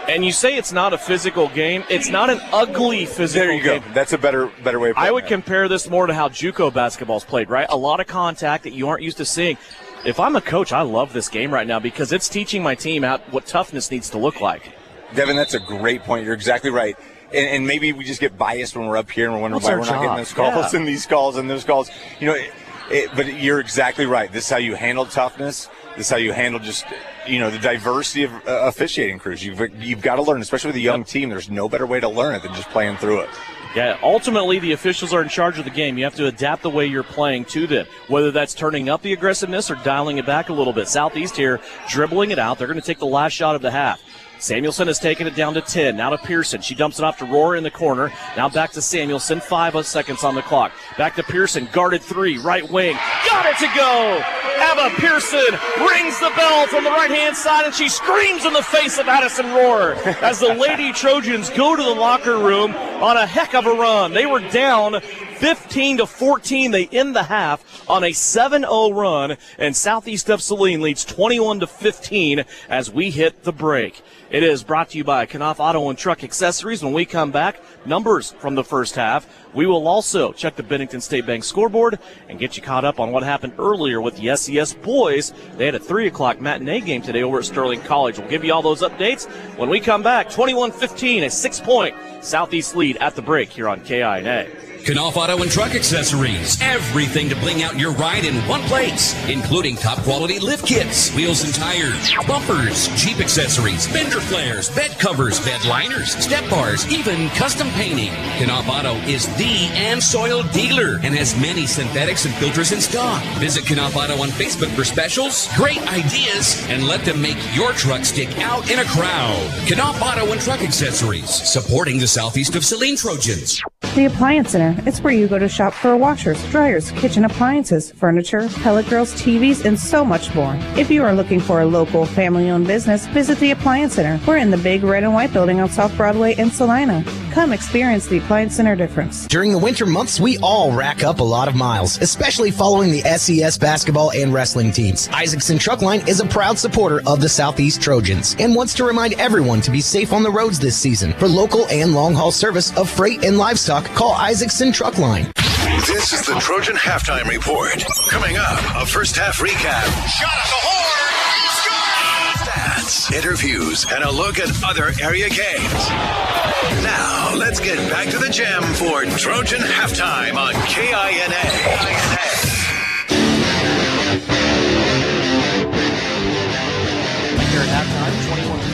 And you say it's not a physical game. It's not an ugly physical game. There you go. That's a better way of putting it. I would compare this more to how JUCO basketball's played, right? A lot of contact that you aren't used to seeing. If I'm a coach, I love this game right now because it's teaching my team what toughness needs to look like. Devin, that's a great point. You're exactly right. And maybe we just get biased when we're up here and we're wondering why we're not getting those calls and these calls and those calls. But you're exactly right. This is how you handle toughness. This is how you handle just, the diversity of officiating crews. You've got to learn, especially with a young team. There's no better way to learn it than just playing through it. Yeah, ultimately the officials are in charge of the game. You have to adapt the way you're playing to them, whether that's turning up the aggressiveness or dialing it back a little bit. Southeast here dribbling it out. They're going to take the last shot of the half. Samuelson has taken it down to 10. Now to Pearson. She dumps it off to Rohr in the corner. Now back to Samuelson. 5 seconds on the clock. Back to Pearson. Guarded 3. Right wing. Got it to go. Abba Pearson rings the bell from the right-hand side, and she screams in the face of Addison Rohr as the Lady Trojans go to the locker room on a heck of a run. They were down 15-14. They end the half on a 7-0 run, and Southeast of Saline leads 21-15 as we hit the break. It is brought to you by Knopf Auto and Truck Accessories. When we come back, numbers from the first half. We will also check the Bennington State Bank scoreboard and get you caught up on what happened earlier with the SES boys. They had a 3 o'clock matinee game today over at Sterling College. We'll give you all those updates when we come back. 21-15, a 6-point Southeast lead at the break here on KINA. Knopf Auto and Truck Accessories. Everything to bling out your ride in one place, including top quality lift kits, wheels and tires, bumpers, Jeep accessories, fender flares, bed covers, bed liners, step bars, even custom painting. Knopf Auto is the and soil dealer and has many synthetics and filters in stock. Visit Knopf Auto on Facebook for specials, great ideas, and let them make your truck stick out in a crowd. Knopf Auto and Truck Accessories, supporting the Southeast of Saline Trojans. The Appliance Center. It's where you go to shop for washers, dryers, kitchen appliances, furniture, pellet grills, TVs, and so much more. If you are looking for a local, family-owned business, visit the Appliance Center. We're in the big red and white building on South Broadway in Salina. Come experience the Appliance Center difference. During the winter months, we all rack up a lot of miles, especially following the SES basketball and wrestling teams. Isaacson Truckline is a proud supporter of the Southeast Trojans and wants to remind everyone to be safe on the roads this season. For local and long-haul service of freight and livestock, call Isaacson Truckline. This is the Trojan Halftime Report. Coming up, a first half recap. Shot at the horn! Stats, interviews, and a look at other area games. Now, let's get back to the gym for Trojan Halftime on KINA. Here at halftime,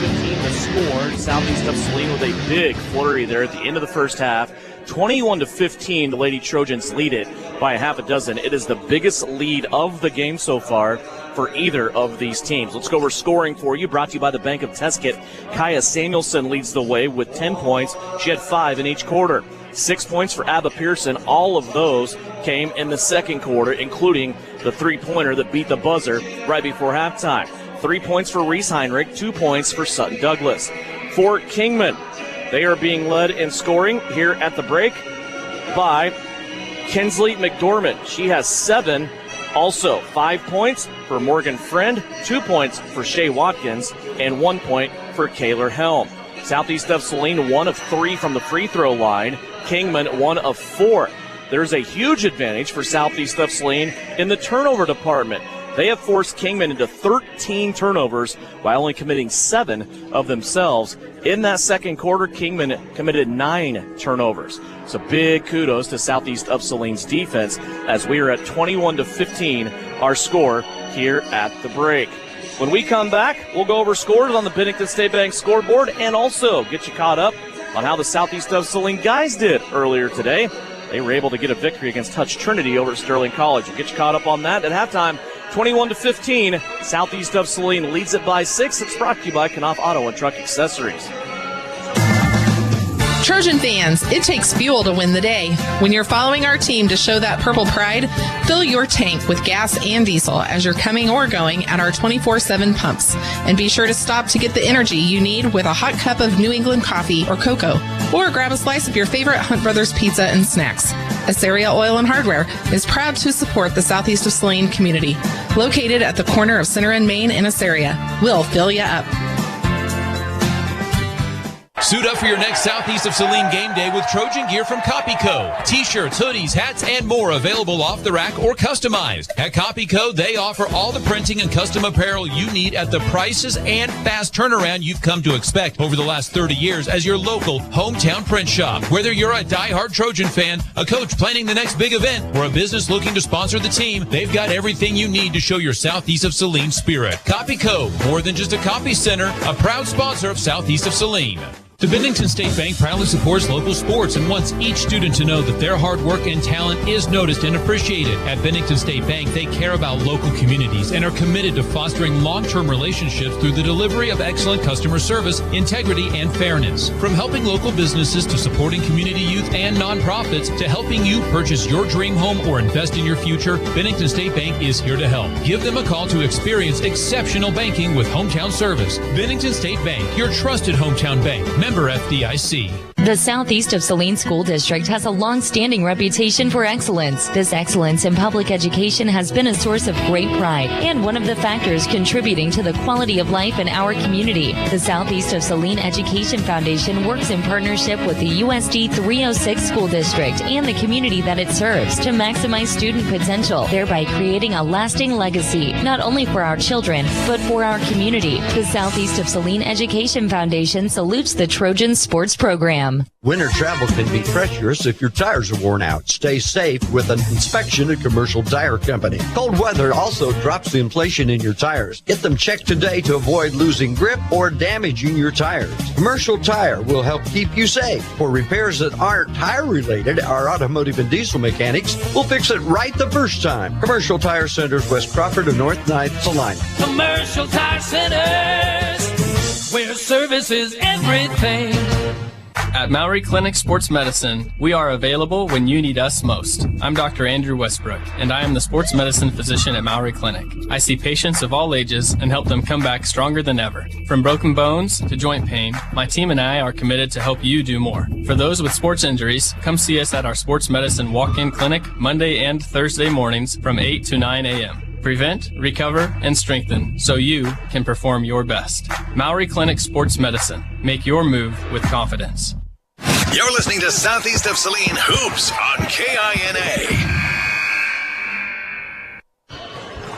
21-15 the score. Southeast of Saline with a big flurry there at the end of the first half. 21-15, the Lady Trojans lead it by a half a dozen. It is the biggest lead of the game so far for either of these teams. Let's go over scoring for you, brought to you by the Bank of Tesket. Kaya Samuelson leads the way with 10 points. She had 5 in each quarter. 6 points for Abba Pearson. All of those came in the second quarter, including the three-pointer that beat the buzzer right before halftime. 3 points for Reese Heinrich, 2 points for Sutton Douglas. For Kingman, they are being led in scoring here at the break by Kinsley McDormand. She has 7. Also, 5 points for Morgan Friend, 2 points for Shea Watkins, and 1 point for Kaylor Helm. Southeast of Saline, 1 of 3 from the free throw line. Kingman, 1 of 4. There's a huge advantage for Southeast of Saline in the turnover department. They have forced Kingman into 13 turnovers by only committing 7 of themselves. In that second quarter, Kingman committed 9 turnovers. So big kudos to Southeast of Saline's defense as we are at 21-15, our score here at the break. When we come back, we'll go over scores on the Bennington State Bank scoreboard and also get you caught up on how the Southeast of Saline guys did earlier today. They were able to get a victory against Hutch Trinity over at Sterling College. We'll get you caught up on that at halftime. 21-15, Southeast of Saline leads it by 6. It's brought to you by Knopf Auto and Truck Accessories. Trojan fans, it takes fuel to win the day. When you're following our team to show that purple pride, fill your tank with gas and diesel as you're coming or going at our 24/7 pumps. And be sure to stop to get the energy you need with a hot cup of New England coffee or cocoa. Or grab a slice of your favorite Hunt Brothers pizza and snacks. Assyria Oil and Hardware is proud to support the Southeast of Saline community. Located at the corner of Center and Main in Assyria. We'll fill you up. Suit up for your next Southeast of Saline game day with Trojan gear from CopyCo. T-shirts, hoodies, hats, and more available off the rack or customized. At CopyCo, they offer all the printing and custom apparel you need at the prices and fast turnaround you've come to expect over the last 30 years as your local hometown print shop. Whether you're a diehard Trojan fan, a coach planning the next big event, or a business looking to sponsor the team, they've got everything you need to show your Southeast of Saline spirit. CopyCo, more than just a copy center, a proud sponsor of Southeast of Saline. The Bennington State Bank proudly supports local sports and wants each student to know that their hard work and talent is noticed and appreciated. At Bennington State Bank, they care about local communities and are committed to fostering long-term relationships through the delivery of excellent customer service, integrity, and fairness. From helping local businesses to supporting community youth and nonprofits to helping you purchase your dream home or invest in your future, Bennington State Bank is here to help. Give them a call to experience exceptional banking with hometown service. Bennington State Bank, your trusted hometown bank. Member FDIC. The Southeast of Saline School District has a long-standing reputation for excellence. This excellence in public education has been a source of great pride and one of the factors contributing to the quality of life in our community. The Southeast of Saline Education Foundation works in partnership with the USD 306 School District and the community that it serves to maximize student potential, thereby creating a lasting legacy, not only for our children, but for our community. The Southeast of Saline Education Foundation salutes the Trojan Sports Program. Winter travel can be treacherous if your tires are worn out. Stay safe with an inspection at Commercial Tire Company. Cold weather also drops the inflation in your tires. Get them checked today to avoid losing grip or damaging your tires. Commercial Tire will help keep you safe. For repairs that aren't tire related, our automotive and diesel mechanics will fix it right the first time. Commercial Tire Centers, West Crawford and North 9th, Salina. Commercial Tire Centers, where service is everything. At Maury Clinic Sports Medicine, we are available when you need us most. I'm Dr. Andrew Westbrook, and I am the sports medicine physician at Maury Clinic. I see patients of all ages and help them come back stronger than ever. From broken bones to joint pain, my team and I are committed to help you do more. For those with sports injuries, come see us at our sports medicine walk-in clinic Monday and Thursday mornings from 8 to 9 a.m. Prevent, recover, and strengthen so you can perform your best. Maury Clinic Sports Medicine. Make your move with confidence. You're listening to Southeast of Saline Hoops on KINA.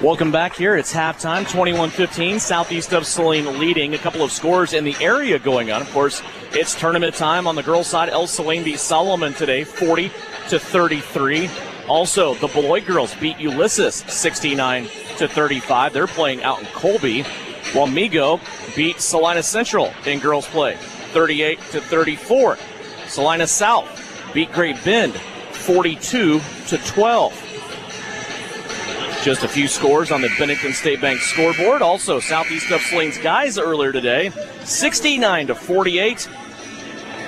Welcome back here. It's halftime, 21-15. Southeast of Saline leading. A couple of scores in the area going on. Of course, it's tournament time on the girls' side. El Saline beat Solomon today, 40-33. Also, the Beloit girls beat Ulysses 69-35. They're playing out in Colby, while Migo beat Salina Central in girls play 38-34. Salina South beat Great Bend 42-12. Just a few scores on the Bennington State Bank scoreboard. Also, Southeast of Saline's guys earlier today, 69-48.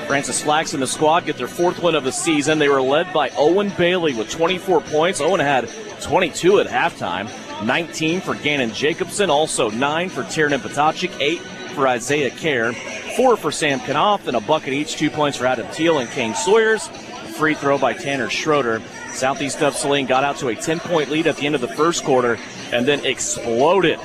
Francis Flax and the squad get their fourth win of the season. They were led by Owen Bailey with 24 points. Owen had 22 at halftime, 19 for Gannon Jacobson, also 9 for Tiernan Patacic, 8 for Isaiah Kerr, 4 for Sam Knopf, and a bucket each, 2 points for Adam Teal and Kane Sawyers. Free throw by Tanner Schroeder. Southeast of Saline got out to a 10-point lead at the end of the first quarter and then exploded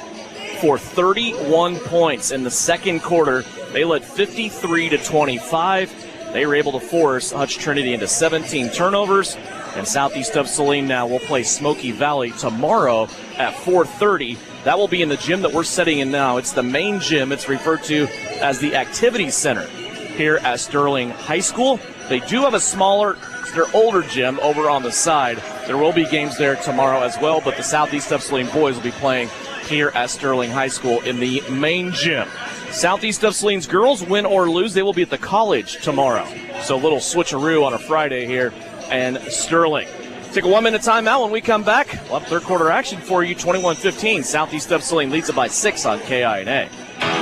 for 31 points in the second quarter. They led 53-25. They were able to force Hutch Trinity into 17 turnovers. And Southeast of Saline now will play Smoky Valley tomorrow at 4:30. That will be in the gym that we're setting in now. It's the main gym. It's referred to as the Activities Center here at Sterling High School. They do have a smaller, their older gym over on the side. There will be games there tomorrow as well, but the Southeast of Saline boys will be playing here at Sterling High School in the main gym. Southeast of Saline's girls, win or lose, they will be at the college tomorrow. So a little switcheroo on a Friday here and Sterling. Take a 1-minute timeout. When we come back, we'll have third quarter action for you. 21-15. Southeast of Saline leads it by 6 on KINA.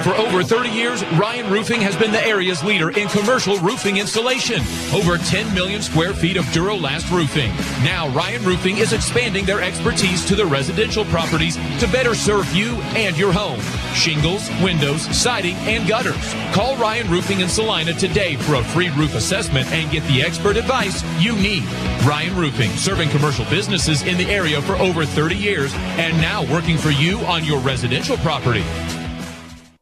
For over 30 years, Ryan Roofing has been the area's leader in commercial roofing installation. Over 10 million square feet of Duralast roofing. Now Ryan Roofing is expanding their expertise to the residential properties to better serve you and your home. Shingles, windows, siding, and gutters. Call Ryan Roofing in Salina today for a free roof assessment and get the expert advice you need. Ryan Roofing, serving commercial businesses in the area for over 30 years and now working for you on your residential property.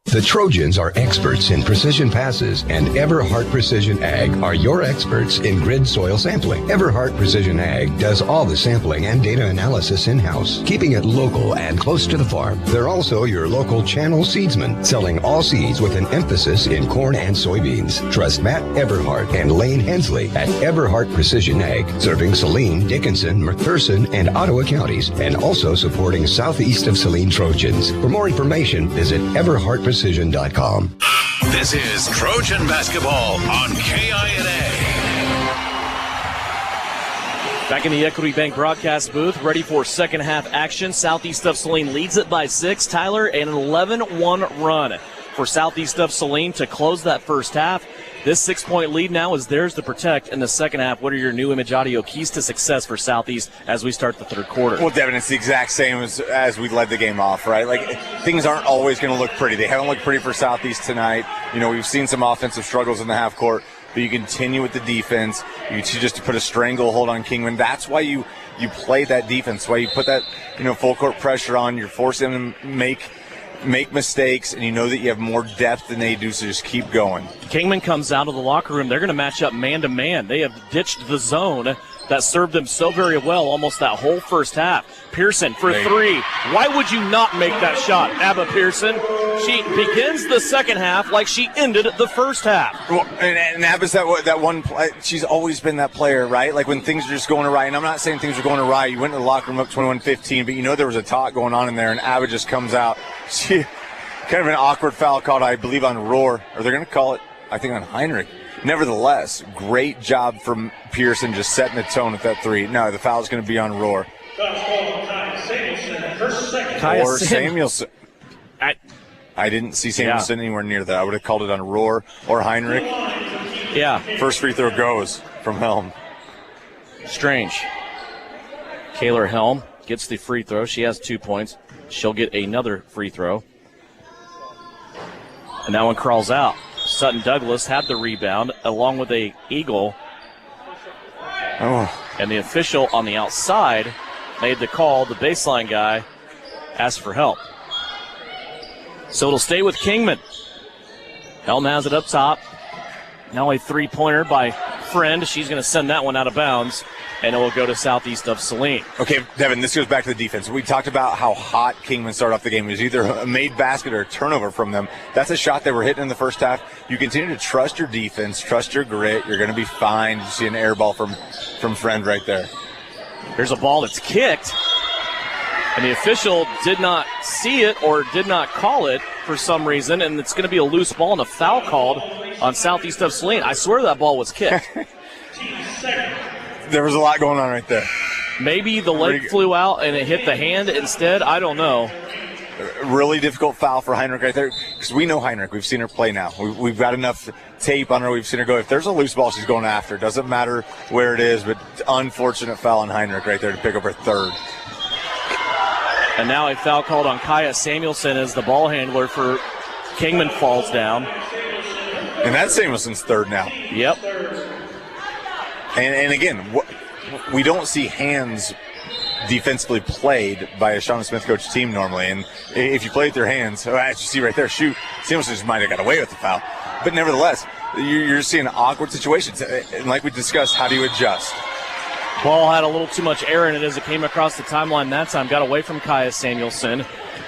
The Trojans are experts in precision passes, and Everhart Precision Ag are your experts in grid soil sampling. Everhart Precision Ag does all the sampling and data analysis in-house, keeping it local and close to the farm. They're also your local channel seedsman, selling all seeds with an emphasis in corn and soybeans. Trust Matt Everhart and Lane Hensley at Everhart Precision Ag, serving Saline, Dickinson, McPherson, and Ottawa counties, and also supporting southeast of Saline Trojans. For more information, visit everhartprecision.com. This is Trojan Basketball on KINA. Back in the Equity Bank broadcast booth, ready for second half action. Southeast of Saline leads it by 6. Tyler, an 11-1 run for Southeast of Saline to close that first half. This 6-point lead now is theirs to protect in the second half. What are your new image audio keys to success for Southeast as we start the third quarter? Well, Devin, it's the exact same as we led the game off, right? Like, things aren't always going to look pretty. They haven't looked pretty for Southeast tonight. You know, we've seen some offensive struggles in the half court, but you continue with the defense. You just to put a stranglehold on Kingman. That's why you play that defense, why you put that, full court pressure on. You're forcing them to make mistakes, and you know that you have more depth than they do, so just keep going. Kingman comes out of the locker room. They're going to match up man-to-man. They have ditched the zone that served them so very well almost that whole first half. Pearson for 3. Why would you not make that shot, Abba Pearson? She begins the second half like she ended the first half. Well, and Abba's that one play. She's always been that player, right? Like when things are just going awry, and I'm not saying things are going awry. You went to the locker room up 21-15, but there was a talk going on in there, and Abba just comes out. She kind of an awkward foul called, I believe, on Rohr, or they're going to call it, I think, on Heinrich. Nevertheless, great job from Pearson just setting the tone with that 3. No, the foul is going to be on Rohr. Or Samuelson. I didn't see Samuelson anywhere near that. I would have called it on Rohr or Heinrich. Yeah. First free throw goes from Helm. Strange. Kaylor Helm gets the free throw. She has 2 points. She'll get another free throw. And that one crawls out. Sutton Douglas had the rebound along with a Eagle. Oh. And the official on the outside made the call. The baseline guy asked for help. So it'll stay with Kingman. Helm has it up top. Now a three-pointer by Friend. She's going to send that one out of bounds, and it will go to Southeast of Saline. Okay, Devin, this goes back to the defense. We talked about how hot Kingman started off the game. It was either a made basket or a turnover from them. That's a shot they were hitting in the first half. You continue to trust your defense, trust your grit. You're going to be fine. You see an air ball from Friend right there. There's a ball that's kicked, and the official did not see it or did not call it for some reason, and it's going to be a loose ball and a foul called on Southeast of Saline. I swear that ball was kicked. There was a lot going on right there. Maybe the leg flew out and it hit the hand instead. I don't know. Really difficult foul for Heinrich right there, because we know Heinrich. We've seen her play now. We've got enough tape on her. We've seen her go. If there's a loose ball, she's going after. It doesn't matter where it is, but unfortunate foul on Heinrich right there to pick up her 3rd. And now a foul called on Kaya Samuelson as the ball handler for Kingman falls down. And that's Samuelson's 3rd now. Yep. And again, we don't see hands defensively played by a Shauna Smith coach team normally. And if you play with your hands, as you see right there, Samuelson just might have got away with the foul. But nevertheless, you're seeing awkward situations. And like we discussed, how do you adjust? Ball had a little too much air in it as it came across the timeline that time. Got away from Kaya Samuelson.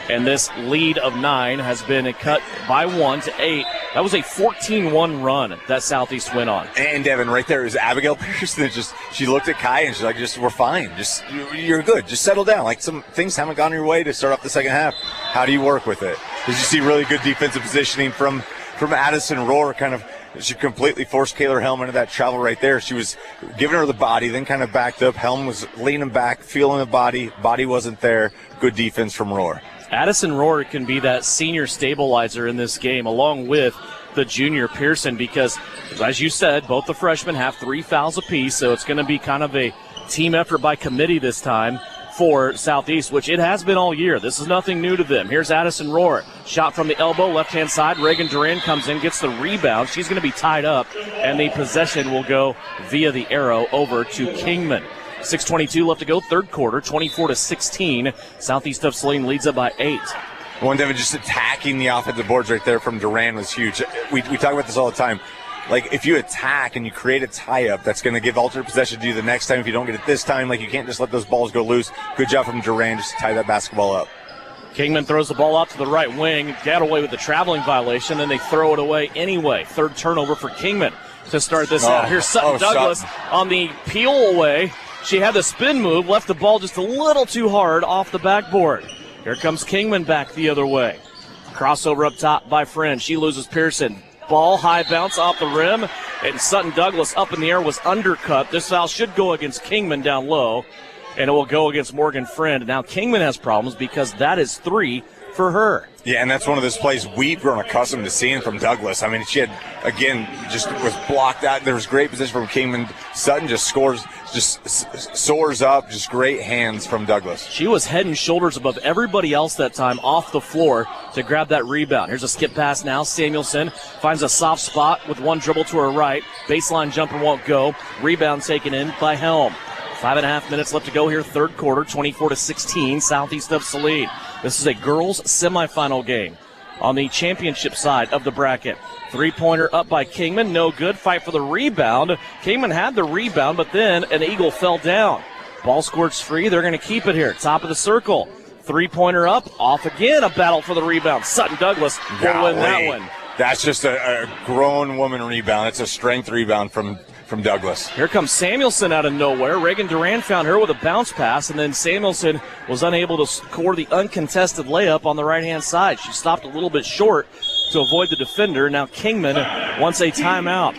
And this lead of 9 has been cut by 1 to 8. That was a 14-1 run that Southeast went on. And Devin, right there is Abigail Pearson. She looked at Kaya and she's like, we're fine. You're good. Just settle down. Like, some things haven't gone your way to start off the second half. How do you work with it? Did you see really good defensive positioning from Addison Rohr? She completely forced Kaylor Helm into that travel right there. She was giving her the body, then kind of backed up. Helm was leaning back, feeling the body. Body wasn't there. Good defense from Rohr. Addison Rohr can be that senior stabilizer in this game, along with the junior Pearson, because, as you said, both the freshmen have 3 fouls apiece, so it's going to be kind of a team effort by committee this time for Southeast, which it has been all year. This is nothing new to them. Here's Addison Rohr. Shot from the elbow, left-hand side. Reagan Duran comes in, gets the rebound. She's going to be tied up, and the possession will go via the arrow over to Kingman. 6:22 left to go, third quarter, 24-16. Southeast of Saline leads it by 8. One Devin, just attacking the offensive boards right there from Duran was huge. We talk about this all the time. Like, if you attack and you create a tie-up, that's going to give alternate possession to you the next time if you don't get it this time. Like, you can't just let those balls go loose. Good job from Duran just to tie that basketball up. Kingman throws the ball out to the right wing, got away with the traveling violation, then they throw it away anyway. Third turnover for Kingman to start this out. Here's Sutton Douglas on the peel away. She had the spin move, left the ball just a little too hard off the backboard. Here comes Kingman back the other way. Crossover up top by Friend. She loses Pearson. Ball, high bounce off the rim, and Sutton Douglas up in the air was undercut. This foul should go against Kingman down low, and it will go against Morgan Friend. Now Kingman has problems because that is 3 for her. Yeah, and that's one of those plays we've grown accustomed to seeing from Douglas. I mean, she had, again, just was blocked out. There was great position from Kingman. Sutton just scores, just soars up, just great hands from Douglas. She was head and shoulders above everybody else that time off the floor to grab that rebound. Here's a skip pass now. Samuelson finds a soft spot with one dribble to her right. Baseline jumper won't go. Rebound taken in by Helm. 5.5 minutes left to go here, third quarter, 24-16, southeast of Saline. This is a girls' semifinal game on the championship side of the bracket. Three-pointer up by Kingman, no good. Fight for the rebound. Kingman had the rebound, but then an Eagle fell down. Ball squirts free. They're going to keep it here. Top of the circle. Three-pointer up, off again. A battle for the rebound. Sutton Douglas will win that one. That's just a grown woman rebound. It's a strength rebound from Douglas. Here comes Samuelson out of nowhere. Reagan Duran found her with a bounce pass, and then Samuelson was unable to score the uncontested layup on the right-hand side. She stopped a little bit short to avoid the defender. Now Kingman wants a timeout.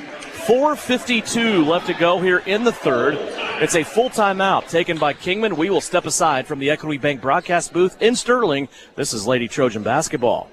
4:52 left to go here in the third. It's a full timeout taken by Kingman. We will step aside from the Equity Bank broadcast booth in Sterling. This is Lady Trojan Basketball.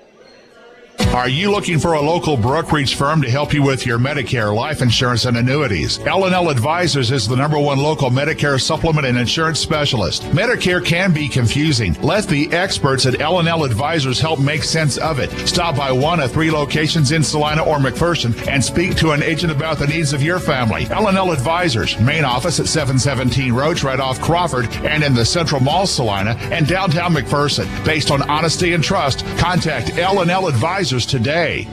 Are you looking for a local brokerage firm to help you with your Medicare, life insurance, and annuities? L&L Advisors is the #1 local Medicare supplement and insurance specialist. Medicare can be confusing. Let the experts at L&L Advisors help make sense of it. Stop by one of 3 locations in Salina or McPherson and speak to an agent about the needs of your family. L&L Advisors, main office at 717 Roach, right off Crawford, and in the Central Mall, Salina, and downtown McPherson. Based on honesty and trust, contact L&L Advisors today.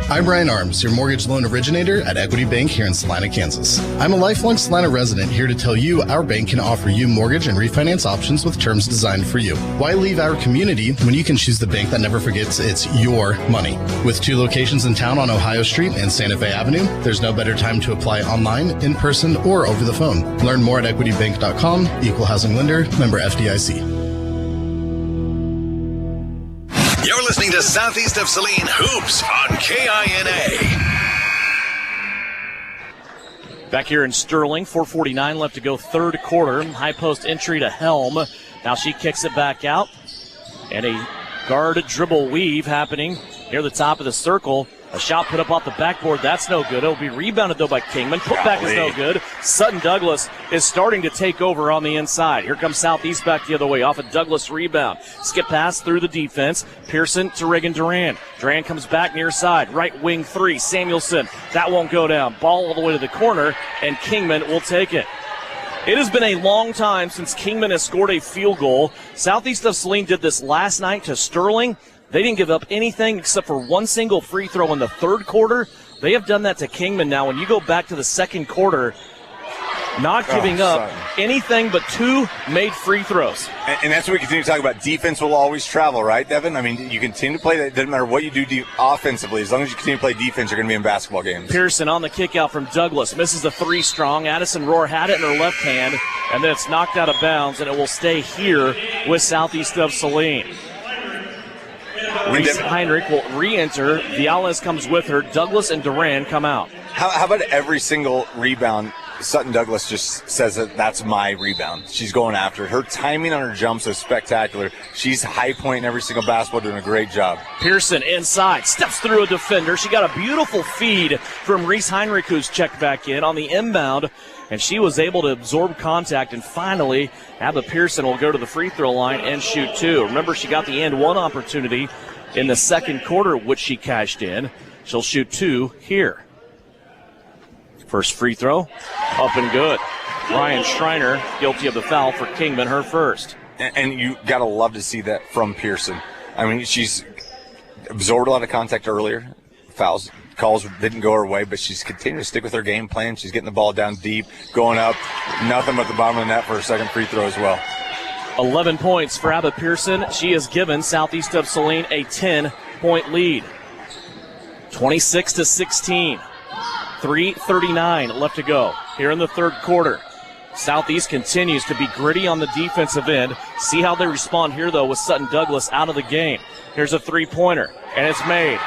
I'm Brian Arms, your mortgage loan originator at Equity Bank here in Salina, Kansas. I'm a lifelong Salina resident here to tell you our bank can offer you mortgage and refinance options with terms designed for you. Why leave our community when you can choose the bank that never forgets it's your money? With 2 locations in town on Ohio Street and Santa Fe Avenue, there's no better time to apply online, in person, or over the phone. Learn more at equitybank.com, equal housing lender, member FDIC. You're listening to Southeast of Saline Hoops on KINA. Back here in Sterling, 4:49 left to go, third quarter. High post entry to Helm. Now she kicks it back out. And a guard dribble weave happening near the top of the circle. A shot put up off the backboard. That's no good. It'll be rebounded, though, by Kingman. Putback is no good. Sutton Douglas is starting to take over on the inside. Here comes Southeast back the other way off a Douglas rebound. Skip pass through the defense. Pearson to Reagan Duran. Duran comes back near side. Right wing 3. Samuelson. That won't go down. Ball all the way to the corner, and Kingman will take it. It has been a long time since Kingman has scored a field goal. Southeast of Saline did this last night to Sterling. They didn't give up anything except for one single free throw in the third quarter. They have done that to Kingman now. When you go back to the second quarter, not giving up anything but 2 made free throws. And that's what we continue to talk about. Defense will always travel, right, Devin? I mean, you continue to play that. It doesn't matter what you do offensively. As long as you continue to play defense, you're going to be in basketball games. Pearson on the kick out from Douglas. Misses the 3 strong. Addison Rohr had it in her left hand, and then it's knocked out of bounds, and it will stay here with Southeast of Saline. Reese Heinrich will re-enter. Viales comes with her. Douglas and Duran come out. How about every single rebound, Sutton Douglas just says that that's my rebound. She's going after it. Her timing on her jumps is spectacular. She's high pointing every single basketball, doing a great job. Pearson inside, steps through a defender. She got a beautiful feed from Reese Heinrich, who's checked back in on the inbound, and she was able to absorb contact and finally Abba Pearson will go to the free throw line and shoot 2. Remember, she got the and 1 opportunity in the second quarter, which she cashed in. She'll shoot 2 here. First free throw, up and good. Ryan Schreiner guilty of the foul for Kingman, her first. And you got to love to see that from Pearson. I mean, she's absorbed a lot of contact earlier. Fouls, calls didn't go her way, but she's continuing to stick with her game plan. She's getting the ball down deep, going up. Nothing but the bottom of the net for her second free throw as well. 11 points for Abba Pearson. She has given Southeast of Saline a 10-point lead. 26-16. 3:39 left to go here in the third quarter. Southeast continues to be gritty on the defensive end. See how they respond here, though, with Sutton Douglas out of the game. Here's a three-pointer, and it's made.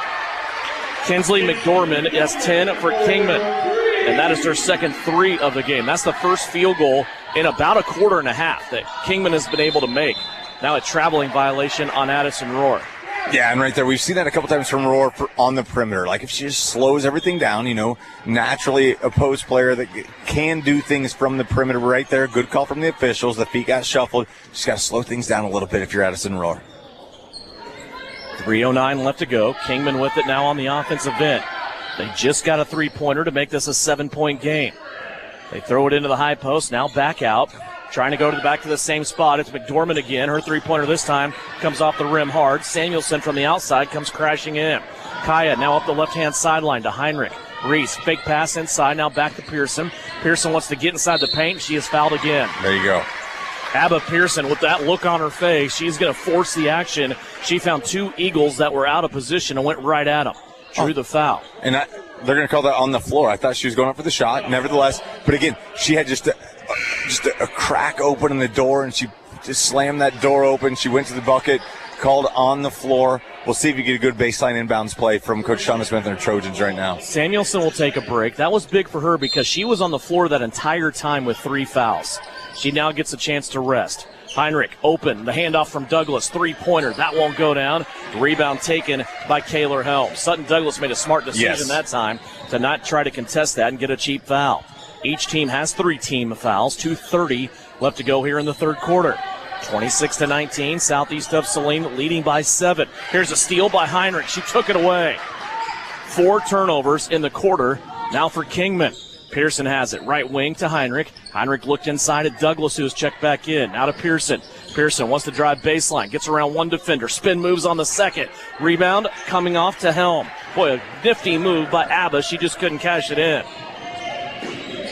Kinsley McDormand has 10 for Kingman, and that is their second three of the game. That's the first field goal in about a quarter and a half that Kingman has been able to make. Now a traveling violation on Addison Rohr. Yeah, and right there, we've seen that a couple times from Rohr on the perimeter. Like if she just slows everything down, naturally a post player that can do things from the perimeter right there. Good call from the officials. The feet got shuffled. Just got to slow things down a little bit if you're Addison Rohr. 3:09 left to go. Kingman with it now on the offensive end. They just got a three-pointer to make this a 7-point game. They throw it into the high post, now back out. Trying to go back to the same spot. It's McDormand again. Her three-pointer this time comes off the rim hard. Samuelson from the outside comes crashing in. Kaya now up the left-hand sideline to Heinrich. Reese, fake pass inside, now back to Pearson. Pearson wants to get inside the paint. She is fouled again. There you go. Abba Pearson with that look on her face. She's going to force the action. She found two Eagles that were out of position and went right at them. Drew the foul. And they're going to call that on the floor. I thought she was going up for the shot. Nevertheless, but again, she had just a crack open in the door, and she just slammed that door open. She went to the bucket, called on the floor. We'll see if we get a good baseline inbounds play from Coach Shauna Smith and her Trojans right now. Samuelson will take a break. That was big for her because she was on the floor that entire time with 3 fouls. She now gets a chance to rest. Heinrich open, the handoff from Douglas, three-pointer. That won't go down. Rebound taken by Kaylor Helm. Sutton Douglas made a smart decision that time to not try to contest that and get a cheap foul. Each team has 3 team fouls, 2:30 left to go here in the third quarter. 26-19, Southeast of Saline leading by 7. Here's a steal by Heinrich. She took it away. 4 turnovers in the quarter. Now for Kingman. Pearson has it. Right wing to Heinrich. Heinrich looked inside at Douglas, who has checked back in. Now to Pearson. Pearson wants to drive baseline. Gets around one defender. Spin moves on the second. Rebound coming off to Helm. Boy, a nifty move by Abba. She just couldn't cash it in.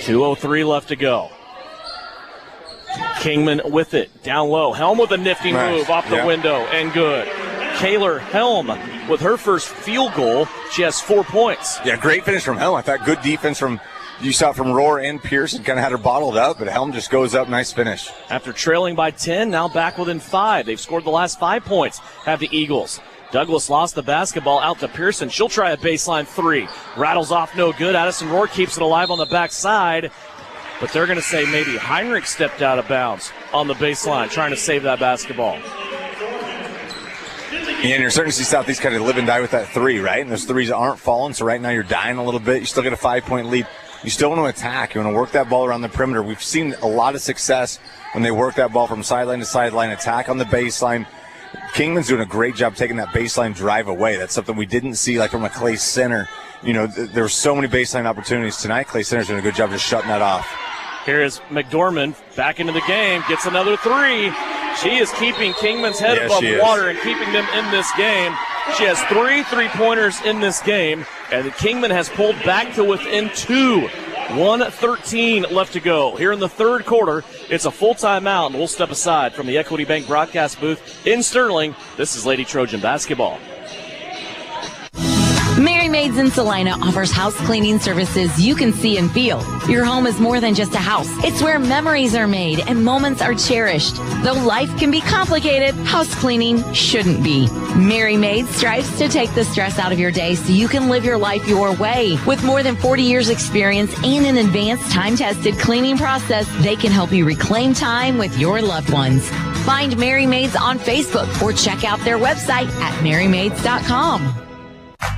2:03 left to go. Kingman with it. Down low. Helm with a nifty move off the window and good. Kaylor Helm with her first field goal. She has 4 points. Yeah, great finish from Helm. I thought good defense from you saw from Rohr and Pearson. Kind of had her bottled up, but Helm just goes up. Nice finish. After trailing by 10, now back within 5. They've scored the last 5 points, have the Eagles. Douglas lost the basketball out to Pearson. She'll try a baseline 3. Rattles off no good. Addison Rohr keeps it alive on the backside. But they're going to say maybe Heinrich stepped out of bounds on the baseline, trying to save that basketball. Yeah, and you're starting to see Southeast kind of live and die with that 3, right? And those 3s aren't falling, so right now you're dying a little bit. You still get a 5-point lead. You still want to attack. You want to work that ball around the perimeter. We've seen a lot of success when they work that ball from sideline to sideline, attack on the baseline. Kingman's doing a great job taking that baseline drive away. That's something we didn't see like from a Clay Center. There were so many baseline opportunities tonight. Clay Center's doing a good job just shutting that off. Here is McDormand back into the game, gets another 3. She is keeping Kingman's head above water and keeping them in this game. She has 3 3-pointers in this game, and Kingman has pulled back to within 2. 1:13 left to go. Here in the third quarter, it's a full timeout, and we'll step aside from the Equity Bank broadcast booth in Sterling. This is Lady Trojan Basketball. Mary Maids in Salina offers house cleaning services you can see and feel. Your home is more than just a house. It's where memories are made and moments are cherished. Though life can be complicated, house cleaning shouldn't be. Mary Maids strives to take the stress out of your day so you can live your life your way. With more than 40 years experience and an advanced time-tested cleaning process, they can help you reclaim time with your loved ones. Find Mary Maids on Facebook or check out their website at marymaids.com.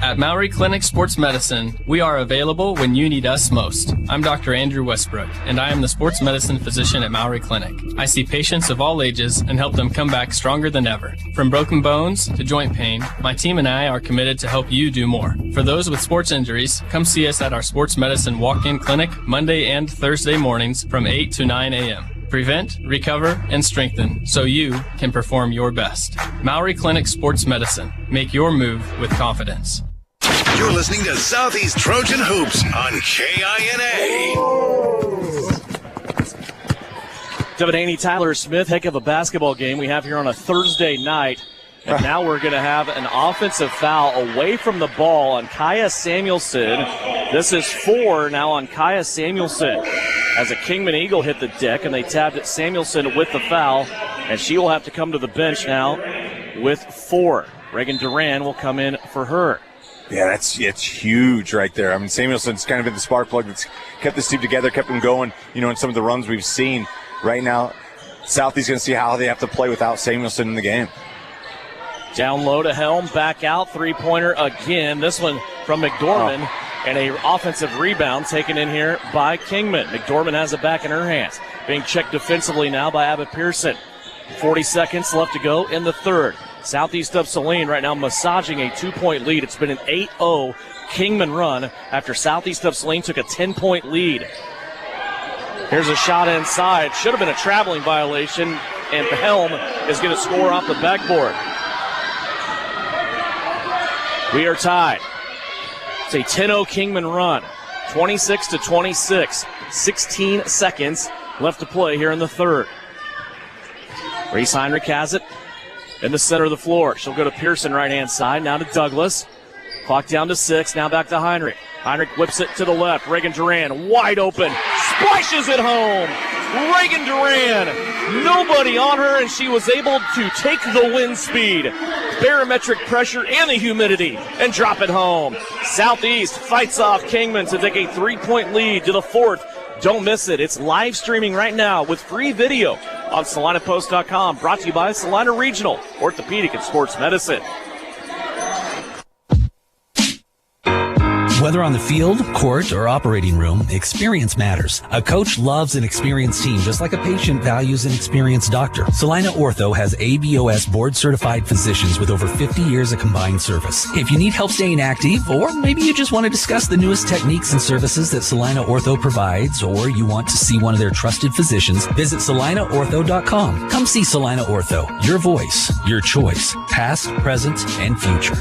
At Maury Clinic Sports Medicine, we are available when you need us most. I'm Dr. Andrew Westbrook, and I am the sports medicine physician at Maury Clinic. I see patients of all ages and help them come back stronger than ever. From broken bones to joint pain, my team and I are committed to help you do more. For those with sports injuries, come see us at our sports medicine walk-in clinic Monday and Thursday mornings from 8 to 9 a.m. Prevent, recover, and strengthen so you can perform your best. Maury Clinic Sports Medicine. Make your move with confidence. You're listening to Southeast Trojan Hoops on KINA. Devaney Tyler Smith, heck of a basketball game we have here on a Thursday night. And now we're going to have an offensive foul away from the ball on Kaya Samuelson. This is 4 now on Kaya Samuelson. As a Kingman Eagle hit the deck, and they tabbed at Samuelson with the foul. And she will have to come to the bench now with 4. Reagan Duran will come in for her. Yeah, it's huge right there. I mean, Samuelson's kind of been the spark plug that's kept this team together, kept them going, in some of the runs we've seen. Right now, Southeast going to see how they have to play without Samuelson in the game. Down low to Helm, back out, three-pointer again. This one from McDormand, and a offensive rebound taken in here by Kingman. McDormand has it back in her hands. Being checked defensively now by Abbott Pearson. 40 seconds left to go in the third. Southeast of Saline right now massaging a 2-point lead. It's been an 8-0 Kingman run after Southeast of Saline took a 10-point lead. Here's a shot inside. Should have been a traveling violation, and Helm is going to score off the backboard. We are tied. It's a 10-0 Kingman run. 26-26. 16 seconds left to play here in the third. Reese Heinrich has it in the center of the floor. She'll go to Pearson right-hand side. Now to Douglas. Clock down to 6. Now back to Heinrich. Heinrich whips it to the left. Reagan Duran wide open. Splashes it home. Reagan Duran. Nobody on her, and she was able to take the wind speed, barometric pressure, and the humidity and drop it home. Southeast fights off Kingman to take a 3-point lead to the fourth. Don't miss it. It's live streaming right now with free video on SalinaPost.com. Brought to you by Salina Regional, Orthopedic and Sports Medicine. Whether on the field, court, or operating room, experience matters. A coach loves an experienced team just like a patient values an experienced doctor. Salina Ortho has ABOS board-certified physicians with over 50 years of combined service. If you need help staying active, or maybe you just want to discuss the newest techniques and services that Salina Ortho provides, or you want to see one of their trusted physicians, visit salinaortho.com. Come see Salina Ortho. Your voice, your choice, past, present, and future.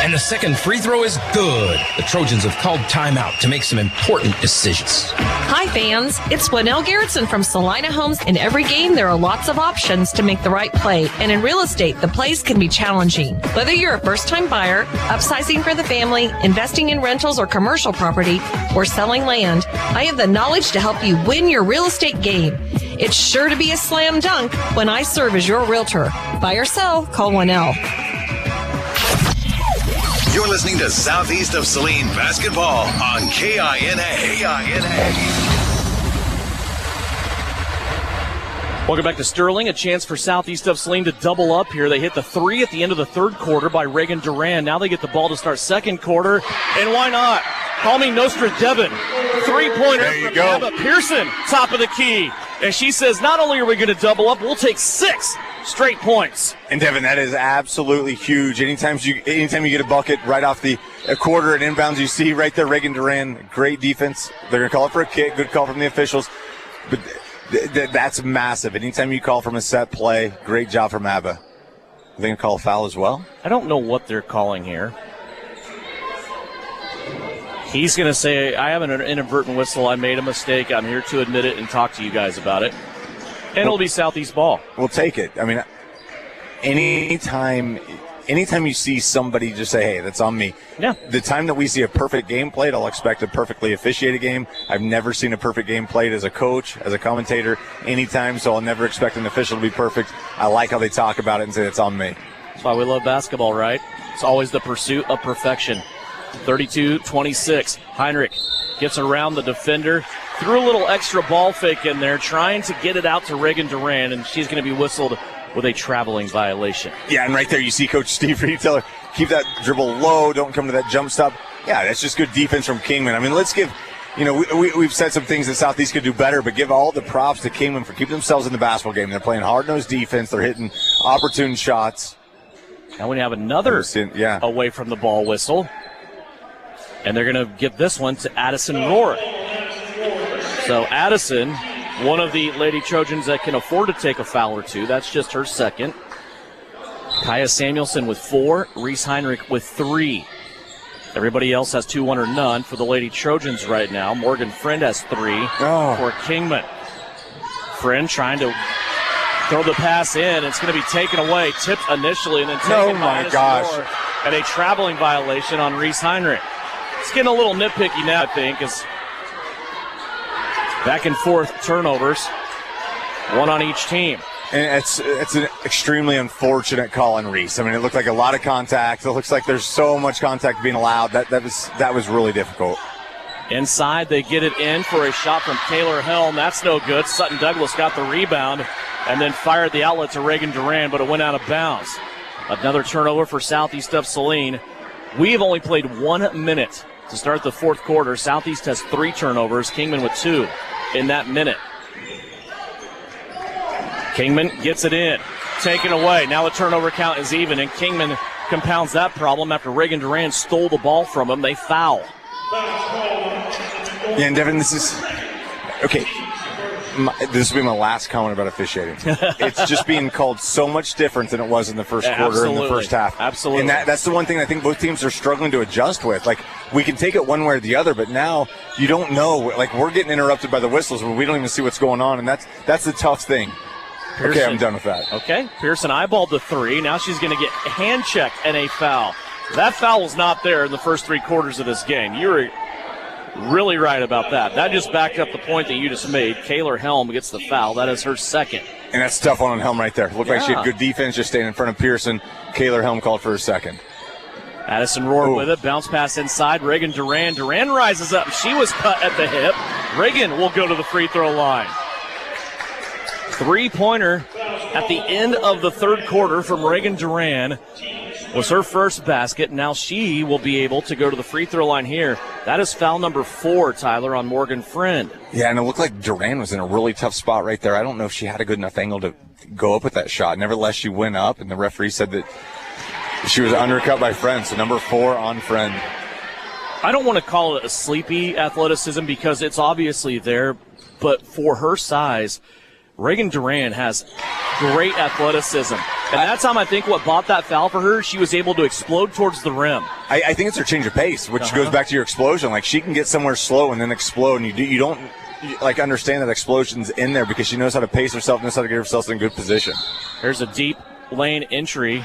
And the second free throw is good. The Trojans have called timeout to make some important decisions. Hi, fans. It's Winnell Garrettson from Salina Homes. In every game, there are lots of options to make the right play. And in real estate, the plays can be challenging. Whether you're a first-time buyer, upsizing for the family, investing in rentals or commercial property, or selling land, I have the knowledge to help you win your real estate game. It's sure to be a slam dunk when I serve as your realtor. Buy or sell, call Winnell. You're listening to Southeast of Saline Basketball on KINA. Welcome back to Sterling. A chance for Southeast of Saline to double up here. They hit the 3 at the end of the third quarter by Reagan Duran. Now they get the ball to start second quarter. And why not? Call me Nostradamus. 3-pointer from Emma Pearson, top of the key. And she says, not only are we going to double up, we'll take 6 straight points. And Devin, that is absolutely huge. Anytime you get a bucket right off a quarter and inbounds, you see right there Reagan Duran, great defense. They're going to call it for a kick, good call from the officials. But that's massive. Anytime you call from a set play, great job from Abba. Are they going to call a foul as well? I don't know what they're calling here. He's going to say, I have an inadvertent whistle. I made a mistake. I'm here to admit it and talk to you guys about it. And it'll be Southeast ball. We'll take it. I mean, anytime you see somebody just say, hey, that's on me. Yeah. The time that we see a perfect game played, I'll expect a perfectly officiated game. I've never seen a perfect game played as a coach, as a commentator, anytime, so I'll never expect an official to be perfect. I like how they talk about it and say it's on me. That's why we love basketball, right? It's always the pursuit of perfection. 32-26. Heinrich gets around the defender, threw a little extra ball fake in there, trying to get it out to Reagan Duran, and she's going to be whistled with a traveling violation. Yeah, and right there you see Coach Steve Reed tell her, keep that dribble low, don't come to that jump stop. Yeah, that's just good defense from Kingman. I mean, let's give, we've said some things that Southeast could do better, but give all the props to Kingman for keeping themselves in the basketball game. They're playing hard-nosed defense. They're hitting opportune shots. Now we have another away from the ball whistle. And they're going to give this one to Addison Rohr. So Addison one of the Lady Trojans that can afford to take a foul or two. That's just her second. Kaya Samuelson with 4, Reese Heinrich with 3. Everybody else has 2, 1, or none for the Lady Trojans right now. Morgan Friend has 3 for Kingman. Friend trying to throw the pass in. It's going to be taken away, tipped initially, and then taken by Moore, and a traveling violation on Reese Heinrich. It's getting a little nitpicky now, I think, as back and forth turnovers, one on each team. And it's an extremely unfortunate call on Reese. I mean, it looked like a lot of contact. It looks like there's so much contact being allowed. That was really difficult. Inside, they get it in for a shot from Taylor Helm. That's no good. Sutton Douglas got the rebound and then fired the outlet to Reagan Duran, but it went out of bounds. Another turnover for Southeast of Saline. We have only played 1 minute to start the fourth quarter. Southeast has 3 turnovers. Kingman with 2 in that minute. Kingman gets it in, taken away. Now the turnover count is even, and Kingman compounds that problem after Reagan Duran stole the ball from him. They foul. Yeah, and Devin, this is okay. This will be my last comment about officiating. It's just being called so much different than it was in the first quarter and the first half. Absolutely. And that's the one thing I think both teams are struggling to adjust with. Like, we can take it one way or the other, but now you don't know. Like, we're getting interrupted by the whistles when we don't even see what's going on, and that's the tough thing. Pearson, okay, I'm done with that. Okay, Pearson eyeballed the 3. Now she's going to get hand-checked and a foul. That foul was not there in the first 3 quarters of this game. You were really right about that. That just backed up the point that you just made. Taylor Helm gets the foul. That is her second. And that's a tough one on Helm right there. Looked like she had good defense just staying in front of Pearson. Taylor Helm called for her second. Addison Rohr with it. Bounce pass inside. Reagan Duran. Duran rises up. She was cut at the hip. Reagan will go to the free throw line. 3-pointer at the end of the third quarter from Reagan Duran was her first basket. Now she will be able to go to the free throw line here. That is foul number 4, Tyler, on Morgan Friend. Yeah, and it looked like Duran was in a really tough spot right there. I don't know if she had a good enough angle to go up with that shot. Nevertheless, she went up, and the referee said that she was undercut by Friend, so number 4 on Friend. I don't want to call it a sleepy athleticism because it's obviously there, but for her size, Reagan Duran has great athleticism. And that's I think what bought that foul for her. She was able to explode towards the rim. I think it's her change of pace, which goes back to your explosion. Like, she can get somewhere slow and then explode, and you don't understand that explosion's in there because she knows how to pace herself, knows how to get herself in good position. There's a deep lane entry.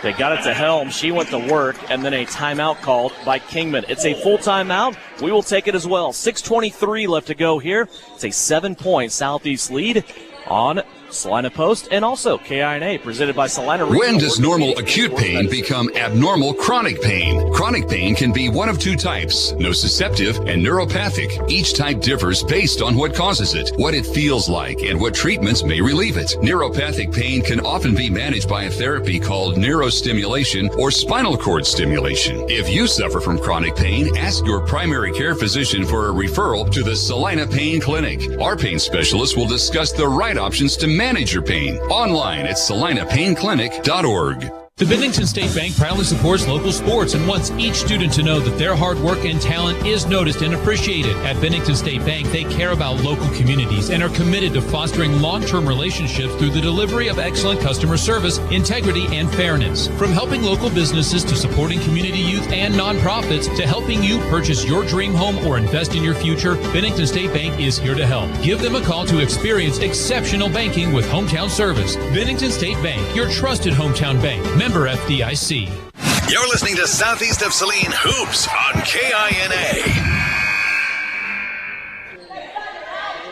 They got it to Helm. She went to work, and then a timeout called by Kingman. It's a full timeout. We will take it as well. 6:23 left to go here. It's a 7-point Southeast lead on Salina Post and also KINA, presented by Salina. When does normal acute pain become abnormal chronic pain? Chronic pain can be one of 2 types, nociceptive and neuropathic. Each type differs based on what causes it, what it feels like, and what treatments may relieve it. Neuropathic pain can often be managed by a therapy called neurostimulation or spinal cord stimulation. If you suffer from chronic pain, ask your primary care physician for a referral to the Salina Pain Clinic. Our pain specialists will discuss the right options to manage your pain. Online at salinapainclinic.org. The Bennington State Bank proudly supports local sports and wants each student to know that their hard work and talent is noticed and appreciated. At Bennington State Bank, they care about local communities and are committed to fostering long-term relationships through the delivery of excellent customer service, integrity, and fairness. From helping local businesses to supporting community youth and nonprofits to helping you purchase your dream home or invest in your future, Bennington State Bank is here to help. Give them a call to experience exceptional banking with hometown service. Bennington State Bank, your trusted hometown bank. Member FDIC. You're listening to Southeast of Saline Hoops on KINA.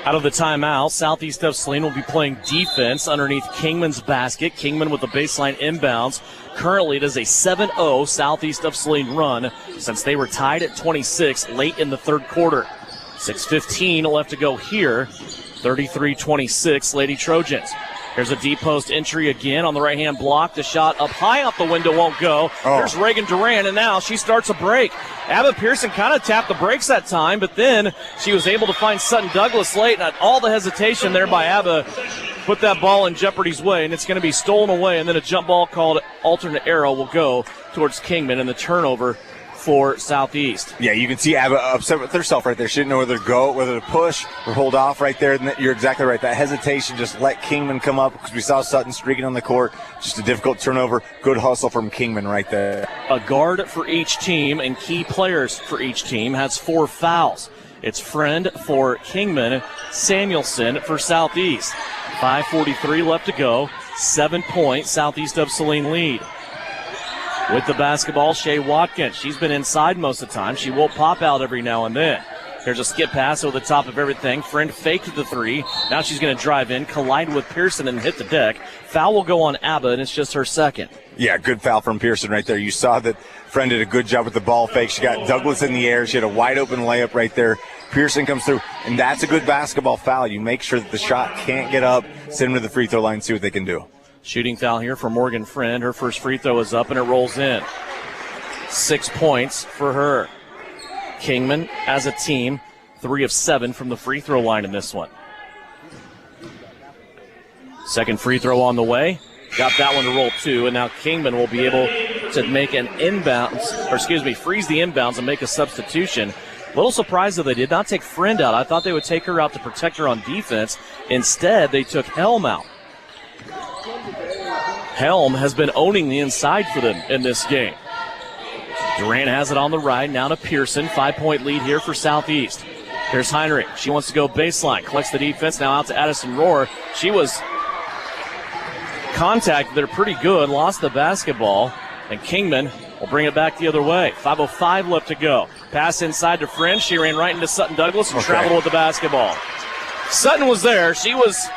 Out of the timeout, Southeast of Saline will be playing defense underneath Kingman's basket. Kingman with the baseline inbounds. Currently, it is a 7-0 Southeast of Saline run since they were tied at 26 late in the third quarter. 6:15 left to go here. 33-26 Lady Trojans. Here's a deep post entry again on the right-hand block. The shot up high out the window won't go. There's Reagan Duran, and now she starts a break. Abba Pearson kind of tapped the brakes that time, but then she was able to find Sutton Douglas late, and all the hesitation there by Abba put that ball in Jeopardy's way, and it's going to be stolen away, and then a jump ball called alternate arrow will go towards Kingman, and the turnover for Southeast. Yeah, you can see Abba upset with herself right there. She didn't know whether to go, whether to push or hold off right there. And you're exactly right. That hesitation just let Kingman come up because we saw Sutton streaking on the court. Just a difficult turnover. Good hustle from Kingman right there. A guard for each team and key players for each team has 4 fouls. It's Friend for Kingman, Samuelson for Southeast. 5:43 left to go. 7-point Southeast of Saline lead. With the basketball, Shea Watkins. She's been inside most of the time. She will pop out every now and then. Here's a skip pass over the top of everything. Friend faked the 3. Now she's going to drive in, collide with Pearson, and hit the deck. Foul will go on Abba, and it's just her second. Yeah, good foul from Pearson right there. You saw that Friend did a good job with the ball fake. She got Douglas in the air. She had a wide-open layup right there. Pearson comes through, and that's a good basketball foul. You make sure that the shot can't get up. Send them to the free throw line and see what they can do. Shooting foul here for Morgan Friend. Her first free throw is up, and it rolls in. 6 points for her. Kingman, as a team, 3 of 7 from the free throw line in this one. Second free throw on the way. Got that one to roll 2, and now Kingman will be able to make an freeze the inbounds and make a substitution. A little surprised that they did not take Friend out. I thought they would take her out to protect her on defense. Instead, they took Helm out. Helm has been owning the inside for them in this game. Durant has it on the right, now to Pearson. 5-point lead here for Southeast. Here's Heinrich. She wants to go baseline. Collects the defense, now out to Addison Rohr. She was contacted there pretty good, lost the basketball, and Kingman will bring it back the other way. 5:05 left to go. Pass inside to Friend. She ran right into Sutton Douglas and traveled with the basketball. Sutton was there. She was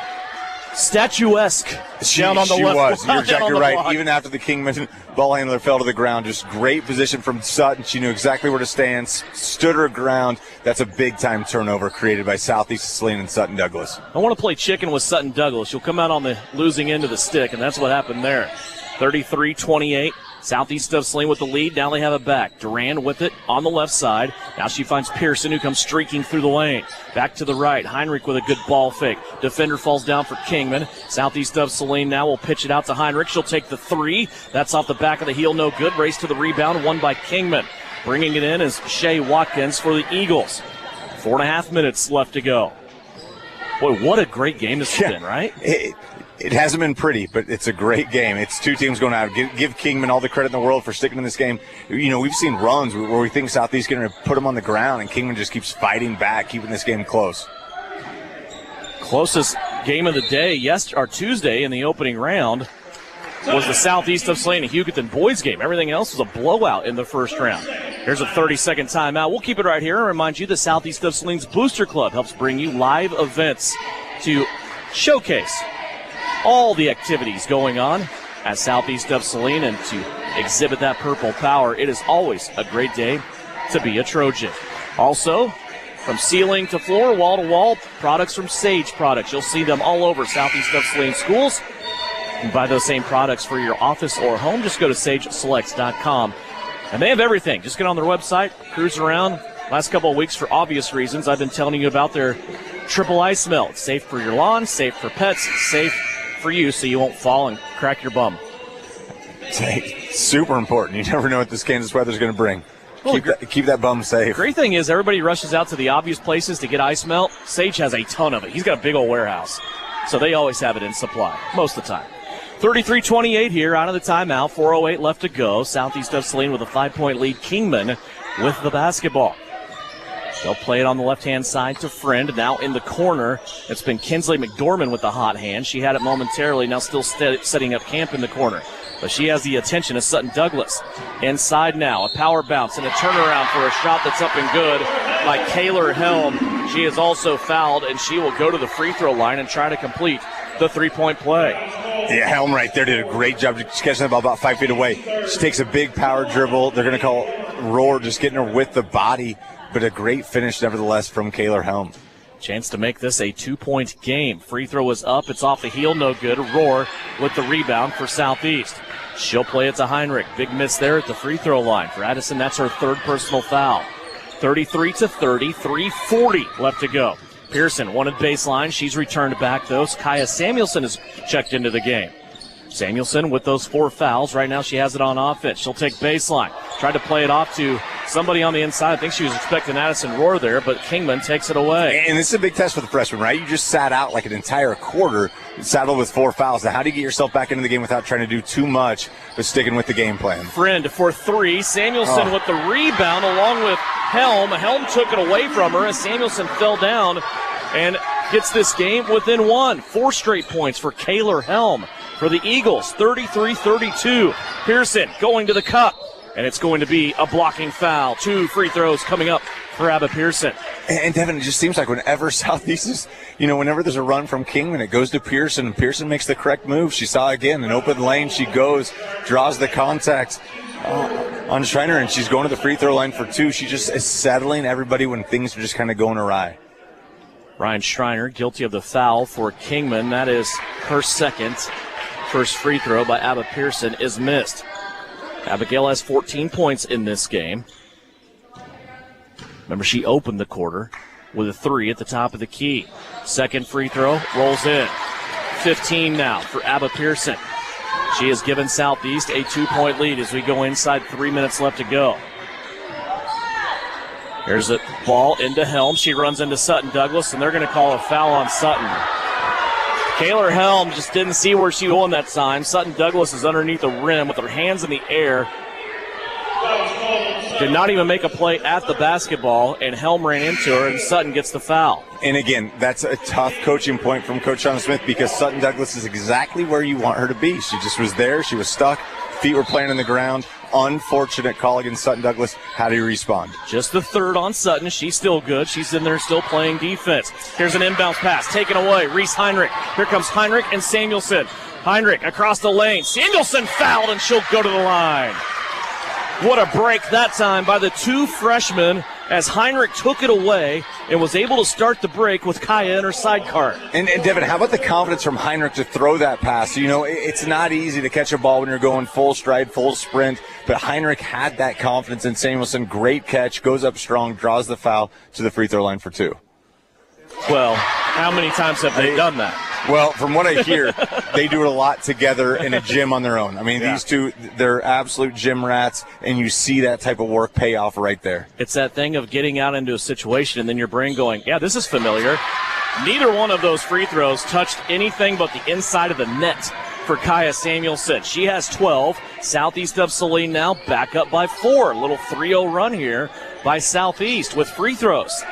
statuesque down on the left. She was. You're exactly right. Block. Even after the Kingman ball handler fell to the ground, just great position from Sutton. She knew exactly where to stand, stood her ground. That's a big-time turnover created by Southeast Saline and Sutton Douglas. I want to play chicken with Sutton Douglas. She'll come out on the losing end of the stick, and that's what happened there. 33-28. Southeast of Saline with the lead. Now they have it back. Duran with it on the left side. Now she finds Pearson, who comes streaking through the lane. Back to the right. Heinrich with a good ball fake. Defender falls down for Kingman. Southeast of Saline now will pitch it out to Heinrich. She'll take the 3. That's off the back of the heel. No good. Race to the rebound. Won by Kingman. Bringing it in is Shea Watkins for the Eagles. 4.5 minutes left to go. Boy, what a great game this has been, right? It hasn't been pretty, but it's a great game. It's 2 teams going out. Give Kingman all the credit in the world for sticking in this game. You know, we've seen runs where we think Southeast is going to put them on the ground, and Kingman just keeps fighting back, keeping this game close. Closest game of the day, Tuesday in the opening round, was the Southeast of Saline and Hugoton boys game. Everything else was a blowout in the first round. Here's a 30-second timeout. We'll keep it right here and remind you the Southeast of Saline's Booster Club helps bring you live events to showcase all the activities going on at Southeast of Saline and to exhibit that purple power. It is always a great day to be a Trojan. Also, from ceiling to floor, wall to wall, products from Sage Products. You'll see them all over Southeast of Saline schools. And buy those same products for your office or home. Just go to sageselects.com. And they have everything. Just get on their website, cruise around. Last couple of weeks, for obvious reasons, I've been telling you about their triple ice melt. It's safe for your lawn, safe for pets, safe for you so you won't fall and crack your bum. It's super important. You never know what this Kansas weather is going to bring. Well, keep that bum safe. Great thing is everybody rushes out to the obvious places to get ice melt. Sage has a ton of it. He's got a big old warehouse. So they always have it in supply, most of the time. 33-28 here out of the timeout. 4:08 left to go. Southeast of Saline with a 5-point lead. Kingman with the basketball. They'll play it on the left-hand side to Friend. Now in the corner, it's been Kinsley McDormand with the hot hand. She had it momentarily, now still setting up camp in the corner. But she has the attention of Sutton Douglas. Inside now, a power bounce and a turnaround for a shot that's up and good by Kaylor Helm. She is also fouled, and she will go to the free throw line and try to complete the 3-point play. Yeah, Helm right there did a great job just catching the ball about 5 feet away. She takes a big power dribble. They're going to call Roar, just getting her with the body, but a great finish nevertheless from Kaylor Helm. Chance to make this a 2-point game. Free throw is up. It's off the heel. No good. Roar with the rebound for Southeast. She'll play it to Heinrich. Big miss there at the free throw line. For Addison, that's her 3rd personal foul. 33-30, 3:40 left to go. Pearson wanted baseline. She's returned back, though. Kaya Samuelson has checked into the game. Samuelson with those 4 fouls. Right now she has it on offense. She'll take baseline. Tried to play it off to somebody on the inside. I think she was expecting Addison Rohr there, but Kingman takes it away. And this is a big test for the freshman, right? You just sat out like an entire quarter, saddled with 4 fouls. Now, how do you get yourself back into the game without trying to do too much, but sticking with the game plan? Friend for 3. Samuelson with the rebound along with Helm. Helm took it away from her as Samuelson fell down and gets this game within 1. 4 straight points for Kaylor Helm for the Eagles, 33-32. Pearson going to the cup, and it's going to be a blocking foul. 2 free throws coming up for Abba Pearson. And Devin, it just seems like whenever Southeast is, whenever there's a run from Kingman, it goes to Pearson, and Pearson makes the correct move. She saw again an open lane. She goes, draws the contact on Schreiner, and she's going to the free throw line for 2. She just is settling everybody when things are just kind of going awry. Ryan Schreiner guilty of the foul for Kingman. That is her second. First free throw by Abba Pearson is missed. Abigail has 14 points in this game. Remember, she opened the quarter with a 3 at the top of the key. Second free throw rolls in. 15 now for Abba Pearson. She has given Southeast a 2-point lead as we go inside 3 minutes left to go. Here's the ball into Helm. She runs into Sutton Douglas, and they're going to call a foul on Sutton. Kaylor Helm just didn't see where she won that time. Sutton Douglas is underneath the rim with her hands in the air. Did not even make a play at the basketball, and Helm ran into her, and Sutton gets the foul. And again, that's a tough coaching point from Coach Shauna Smith because Sutton Douglas is exactly where you want her to be. She just was there. She was stuck. Feet were playing on the ground. Unfortunate call against Sutton Douglas. How do you respond? Just the third on Sutton. She's still good. She's in there still playing defense. Here's an inbound pass taken away. Reese Heinrich. Here comes Heinrich and Samuelson. Heinrich across the lane. Samuelson fouled, and she'll go to the line. What a break that time by the 2 freshmen as Heinrich took it away and was able to start the break with Kaya in her sidecar. And Devin, how about the confidence from Heinrich to throw that pass? It's not easy to catch a ball when you're going full stride, full sprint, but Heinrich had that confidence in Samuelson. Great catch, goes up strong, draws the foul to the free throw line for 2. Well, how many times have they done that? Well, from what I hear, they do it a lot together in a gym on their own. I mean, These two, they're absolute gym rats, and you see that type of work pay off right there. It's that thing of getting out into a situation and then your brain going, yeah, this is familiar. Neither one of those free throws touched anything but the inside of the net for Kaya Samuelson. She has 12. Southeast of Saline now back up by 4. A little 3-0 run here by Southeast with free throws.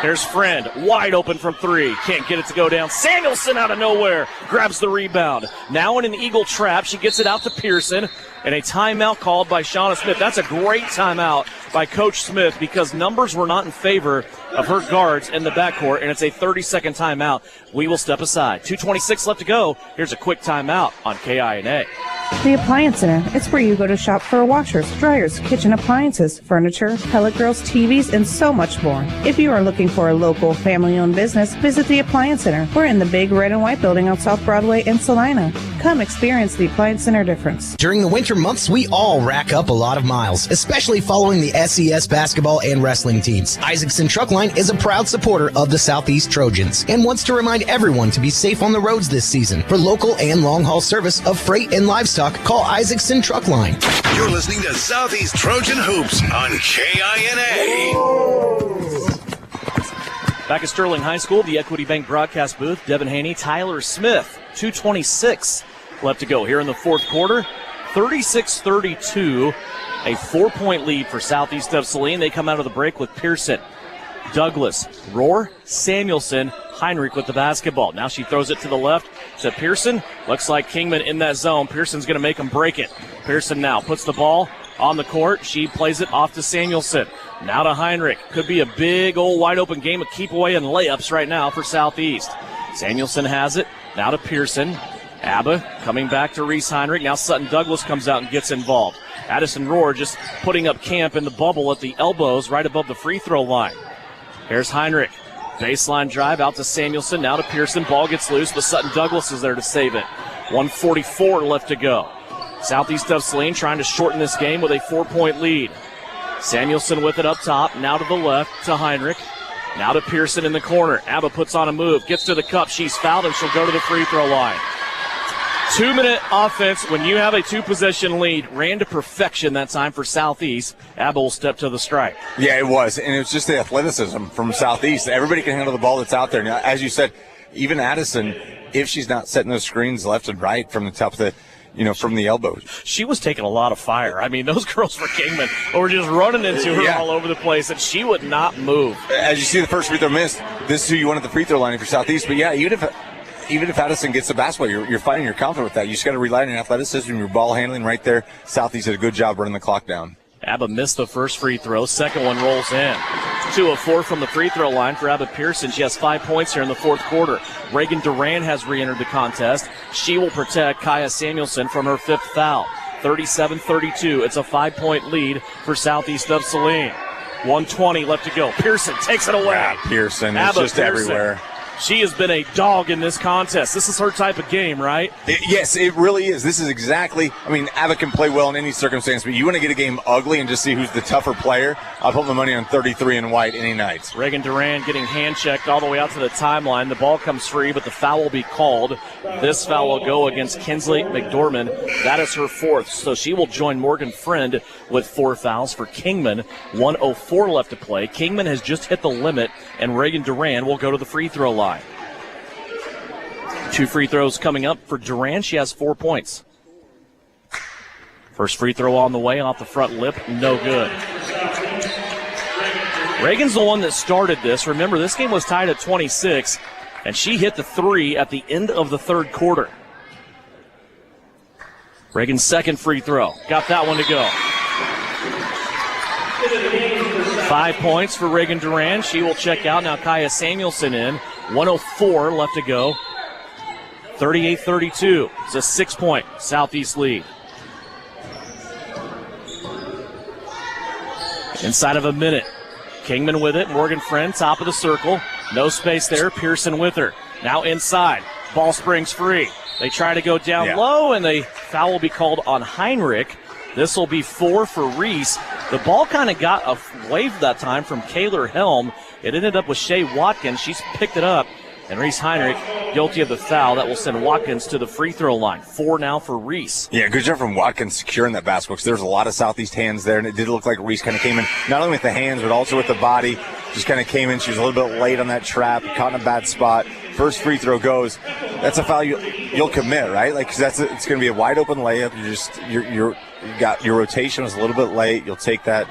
Here's Friend, wide open from 3. Can't get it to go down. Samuelson out of nowhere grabs the rebound. Now in an Eagle trap, she gets it out to Pearson, and a timeout called by Shauna Smith. That's a great timeout by Coach Smith because numbers were not in favor of her guards in the backcourt, and it's a 30-second timeout. We will step aside. 2:26 left to go. Here's a quick timeout on KINA. The Appliance Center. It's where you go to shop for washers, dryers, kitchen appliances, furniture, pellet grills, TVs, and so much more. If you are looking for a local family-owned business, visit the Appliance Center. We're in the big red and white building on South Broadway in Salina. Come experience the Appliance Center difference. During the winter months, we all rack up a lot of miles, especially following the SES basketball and wrestling teams. Isaacson Truckline is a proud supporter of the Southeast Trojans and wants to remind everyone to be safe on the roads this season. For local and long-haul service of freight and livestock, call Isaacson Truckline. You're listening to Southeast Trojan Hoops on KINA. Back at Sterling High School, the Equity Bank broadcast booth, Devin Haney, Tyler Smith, 2:26 left to go here in the fourth quarter. 36-32, a 4-point lead for Southeast of Saline. They come out of the break with Pearson, Douglas, Rohr, Samuelson, Heinrich with the basketball. Now she throws it to the left to Pearson. Looks like Kingman in that zone. Pearson's going to make him break it. Pearson now puts the ball on the court. She plays it off to Samuelson. Now to Heinrich. Could be a big old wide open game of keep away and layups right now for Southeast. Samuelson has it. Now to Pearson. Abba coming back to Reese Heinrich. Now Sutton Douglas comes out and gets involved. Addison Rohr just putting up camp in the bubble at the elbows right above the free throw line. Here's Heinrich. Baseline drive out to Samuelson. Now to Pearson. Ball gets loose, but Sutton Douglas is there to save it. 1:44 left to go. Southeast of Saline trying to shorten this game with a 4-point lead. Samuelson with it up top. Now to the left to Heinrich. Now to Pearson in the corner. Abba puts on a move. Gets to the cup. She's fouled, and she'll go to the free throw line. 2-minute offense when you have a 2-possession lead. Ran to perfection that time for Southeast. Abba will step to the stripe. Yeah, it was. And it was just the athleticism from Southeast. Everybody can handle the ball that's out there. Now, as you said, even Addison, if she's not setting those screens left and right from the top of the, from the elbows. She was taking a lot of fire. I mean, those girls for Kingman were just running into her all over the place, and she would not move. As you see the first free throw missed, this is who you want at the free throw line for Southeast. But, yeah, even if Addison gets the basketball, you're fighting, you're confident with that. You just got to rely on your athleticism, your ball handling right there. Southeast did a good job running the clock down. Abba missed the first free throw. Second one rolls in. 2 of 4 from the free throw line for Abba Pearson. She has 5 points here in the fourth quarter. Reagan Duran has re-entered the contest. She will protect Kaya Samuelson from her 5th foul. 37-32. It's a 5-point lead for Southeast of Saline. 1:20 left to go. Pearson takes it away. Yeah, Pearson is just Pearson. Everywhere. She has been a dog in this contest. This is her type of game, right? Yes, it really is. This is exactly, Abba can play well in any circumstance, but you want to get a game ugly and just see who's the tougher player. I'll put my money on 33 and White any night. Reagan Duran getting hand-checked all the way out to the timeline. The ball comes free, but the foul will be called. This foul will go against Kinsley McDormand. That is her 4th, so she will join Morgan Friend with 4 fouls for Kingman. 1:04 left to play. Kingman has just hit the limit, and Reagan Duran will go to the free throw line. 2 free throws coming up for Duran. She has 4 points. First free throw on the way off the front lip, no good. Reagan's the one that started this. Remember, this game was tied at 26, and she hit the 3 at the end of the third quarter. Reagan's second free throw. Got that one to go. 5 points for Reagan Duran. She will check out. Now Kaya Samuelson in. 1:04 left to go. 38-32. It's a 6-point Southeast lead. Inside of a minute. Kingman with it. Morgan Friend, top of the circle. No space there. Pearson with her. Now inside. Ball springs free. They try to go down low, and the foul will be called on Heinrich. This will be 4 for Reese. The ball kind of got a wave that time from Kaylor Helm. It ended up with Shea Watkins. She's picked it up. And Reese Heinrich guilty of the foul. That will send Watkins to the free throw line. 4 now for Reese. Yeah, good job from Watkins securing that basketball because there's a lot of Southeast hands there, and it did look like Reese kind of came in, not only with the hands, but also with the body. Just kind of came in. She was a little bit late on that trap, caught in a bad spot. First free throw goes. That's a foul you'll commit, right? Like, cause it's going to be a wide open layup. You got your rotation was a little bit late. You'll take that.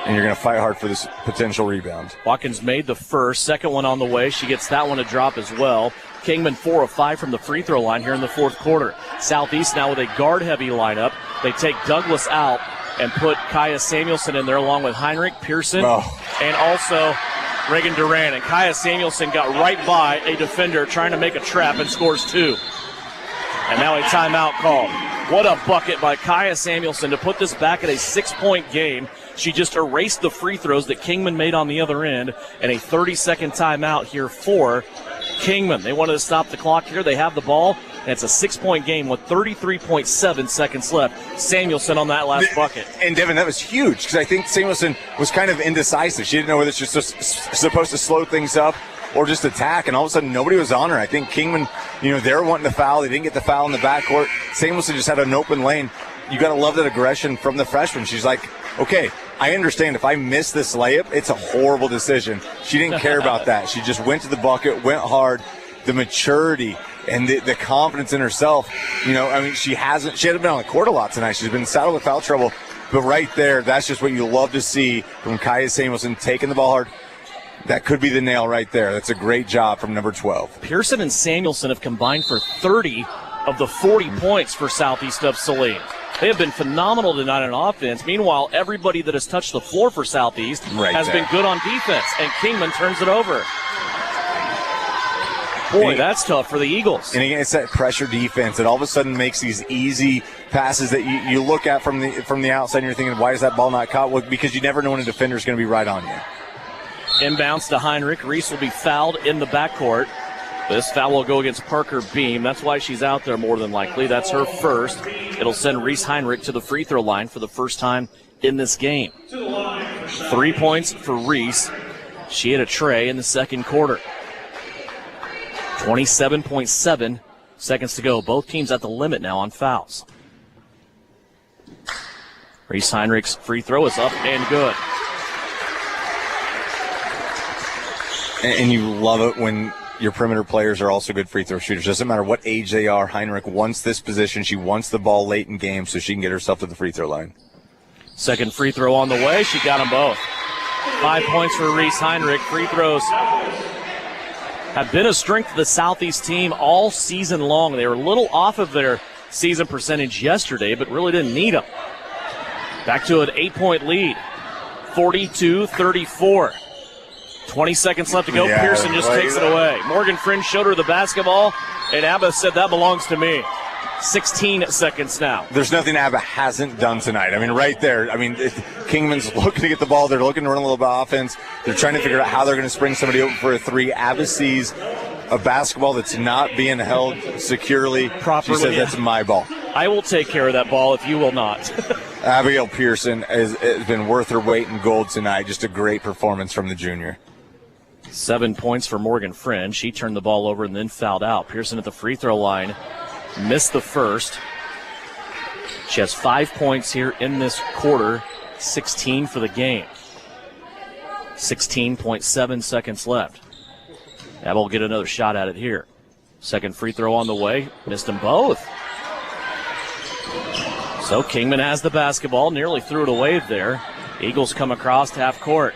And you're going to fight hard for this potential rebound. Watkins made the first. Second one on the way. She gets that one to drop as well. Kingman 4 of 5 from the free throw line here in the fourth quarter. Southeast now with a guard-heavy lineup. They take Douglas out and put Kaya Samuelson in there along with Heinrich, Pearson, and also Reagan Duran. And Kaya Samuelson got right by a defender trying to make a trap and scores 2. And now a timeout called. What a bucket by Kaya Samuelson to put this back at a 6-point game. She just erased the free throws that Kingman made on the other end, and a 30-second timeout here for Kingman. They wanted to stop the clock here. They have the ball, and it's a 6-point game with 33.7 seconds left. Samuelson on that last bucket. And, Devin, that was huge because I think Samuelson was kind of indecisive. She didn't know whether she was supposed to slow things up or just attack, and all of a sudden nobody was on her. I think Kingman, they were wanting the foul. They didn't get the foul in the backcourt. Samuelson just had an open lane. You got to love that aggression from the freshman. She's like, okay, I understand if I miss this layup, it's a horrible decision. She didn't care about that. She just went to the bucket, went hard. The maturity and the confidence in herself, she hasn't been on the court a lot tonight. She's been saddled with foul trouble. But right there, that's just what you love to see from Kaya Samuelson, taking the ball hard. That could be the nail right there. That's a great job from number 12. Pearson and Samuelson have combined for 30 of the 40 points for Southeast of Saline. They have been phenomenal tonight on offense. Meanwhile, everybody that has touched the floor for Southeast has been good on defense, and Kingman turns it over. Boy, that's tough for the Eagles. And again, it's that pressure defense that all of a sudden makes these easy passes that you look at from the outside and you're thinking, why is that ball not caught? Well, because you never know when a defender's going to be right on you. Inbounds to Heinrich. Reese will be fouled in the backcourt. This foul will go against Parker Beam. That's why she's out there more than likely. That's her first. It'll send Reese Heinrich to the free throw line for the first time in this game. 3 points for Reese. She hit a tray in the second quarter. 27.7 Seconds to go. Both teams at the limit now on fouls. Reese Heinrich's free throw is up and good. And you love it when your perimeter players are also good free throw shooters. Doesn't matter what age they are. Heinrich wants this position. She wants the ball late in game so she can get herself to the free throw line. Second free throw on the way. She got them both. 5 points for Reese Heinrich. Free throws have been a strength of the Southeast team all season long. They were a little off of their season percentage yesterday, but really didn't need them. Back to an 8-point lead, 42-34. 20 seconds left to go. Yeah, Pearson just takes it away. Morgan Fringe showed her the basketball, and Abba said that belongs to me. 16 seconds now. There's nothing Abba hasn't done tonight. I mean, right there. I mean, Kingman's looking to get the ball. They're looking to run a little bit of offense. They're trying to figure out how they're going to spring somebody open for a three. Abba sees a basketball that's not being held securely. Properly. She says, that's my ball. I will take care of that ball if you will not. Abigail Pearson has been worth her weight in gold tonight. Just a great performance from the junior. 7 points for Morgan Fringe. She turned the ball over and then fouled out. Pearson at the free throw line. Missed the first. She has 5 points here in this quarter. 16 for the game. 16.7 seconds left. Abba will get another shot at it here. Second free throw on the way. Missed them both. So Kingman has the basketball. Nearly threw it away there. Eagles come across half court.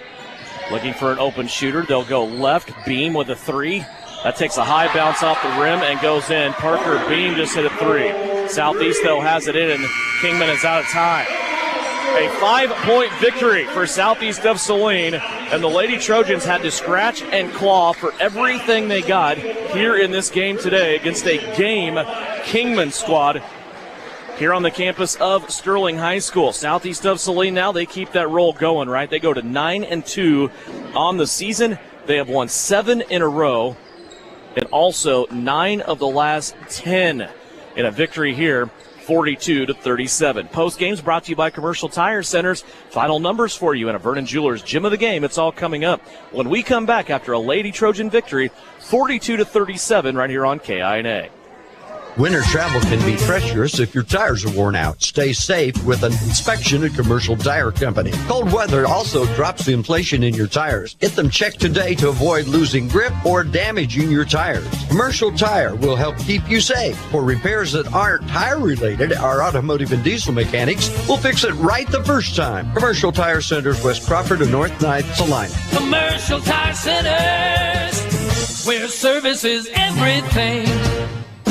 Looking for an open shooter. They'll go left. Beam with a three. That takes a high bounce off the rim and goes in. Parker Beam just hit a three. Southeast, though, has it in, and Kingman is out of time. A 5-point victory for Southeast of Saline, and the Lady Trojans had to scratch and claw for everything they got here in this game today against a game Kingman squad here on the campus of Sterling High School. Southeast of Saline now, they keep that roll going, right? They go to 9-2 on the season. They have won 7 in a row, and also 9 of the last 10 in a victory here, 42-37. Post games brought to you by Commercial Tire Centers. Final numbers for you in a Vernon Jewelers Gym of the Game. It's all coming up when we come back after a Lady Trojan victory, 42-37, right here on KINA. Winter travel can be treacherous if your tires are worn out. Stay safe with an inspection at Commercial Tire Company. Cold weather also drops the inflation in your tires. Get them checked today to avoid losing grip or damaging your tires. Commercial Tire will help keep you safe. For repairs that aren't tire related, our automotive and diesel mechanics will fix it right the first time. Commercial Tire Centers, West Crawford and North 9th, Salina. Commercial Tire Centers, where service is everything.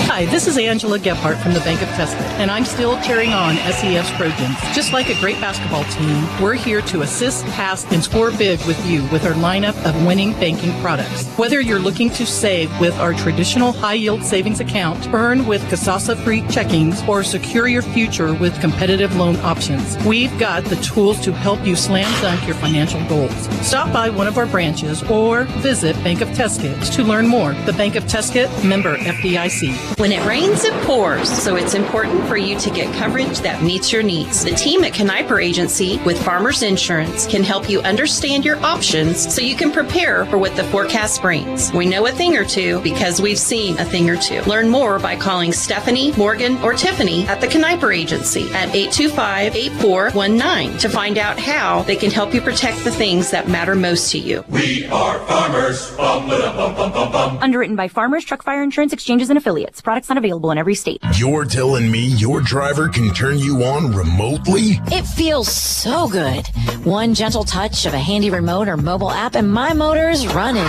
Hi, this is Angela Gephardt from the Bank of Tuscan, and I'm still cheering on SES Trojans. Just like a great basketball team, we're here to assist, pass, and score big with you with our lineup of winning banking products. Whether you're looking to save with our traditional high-yield savings account, earn with Kasasa-free checkings, or secure your future with competitive loan options, we've got the tools to help you slam dunk your financial goals. Stop by one of our branches or visit Bank of Tuscan to learn more. The Bank of Tuscan, member FDIC. When it rains, it pours, so it's important for you to get coverage that meets your needs. The team at Kniper Agency with Farmers Insurance can help you understand your options so you can prepare for what the forecast brings. We know a thing or two because we've seen a thing or two. Learn more by calling Stephanie, Morgan, or Tiffany at the Kniper Agency at 825-8419 to find out how they can help you protect the things that matter most to you. We are farmers. Bum, bum, bum, bum, bum. Underwritten by Farmers Truck Fire Insurance Exchanges and Affiliates. Products not available in every state. You're telling me your driver can turn you on remotely? It feels so good. One gentle touch of a handy remote or mobile app and my motor is running.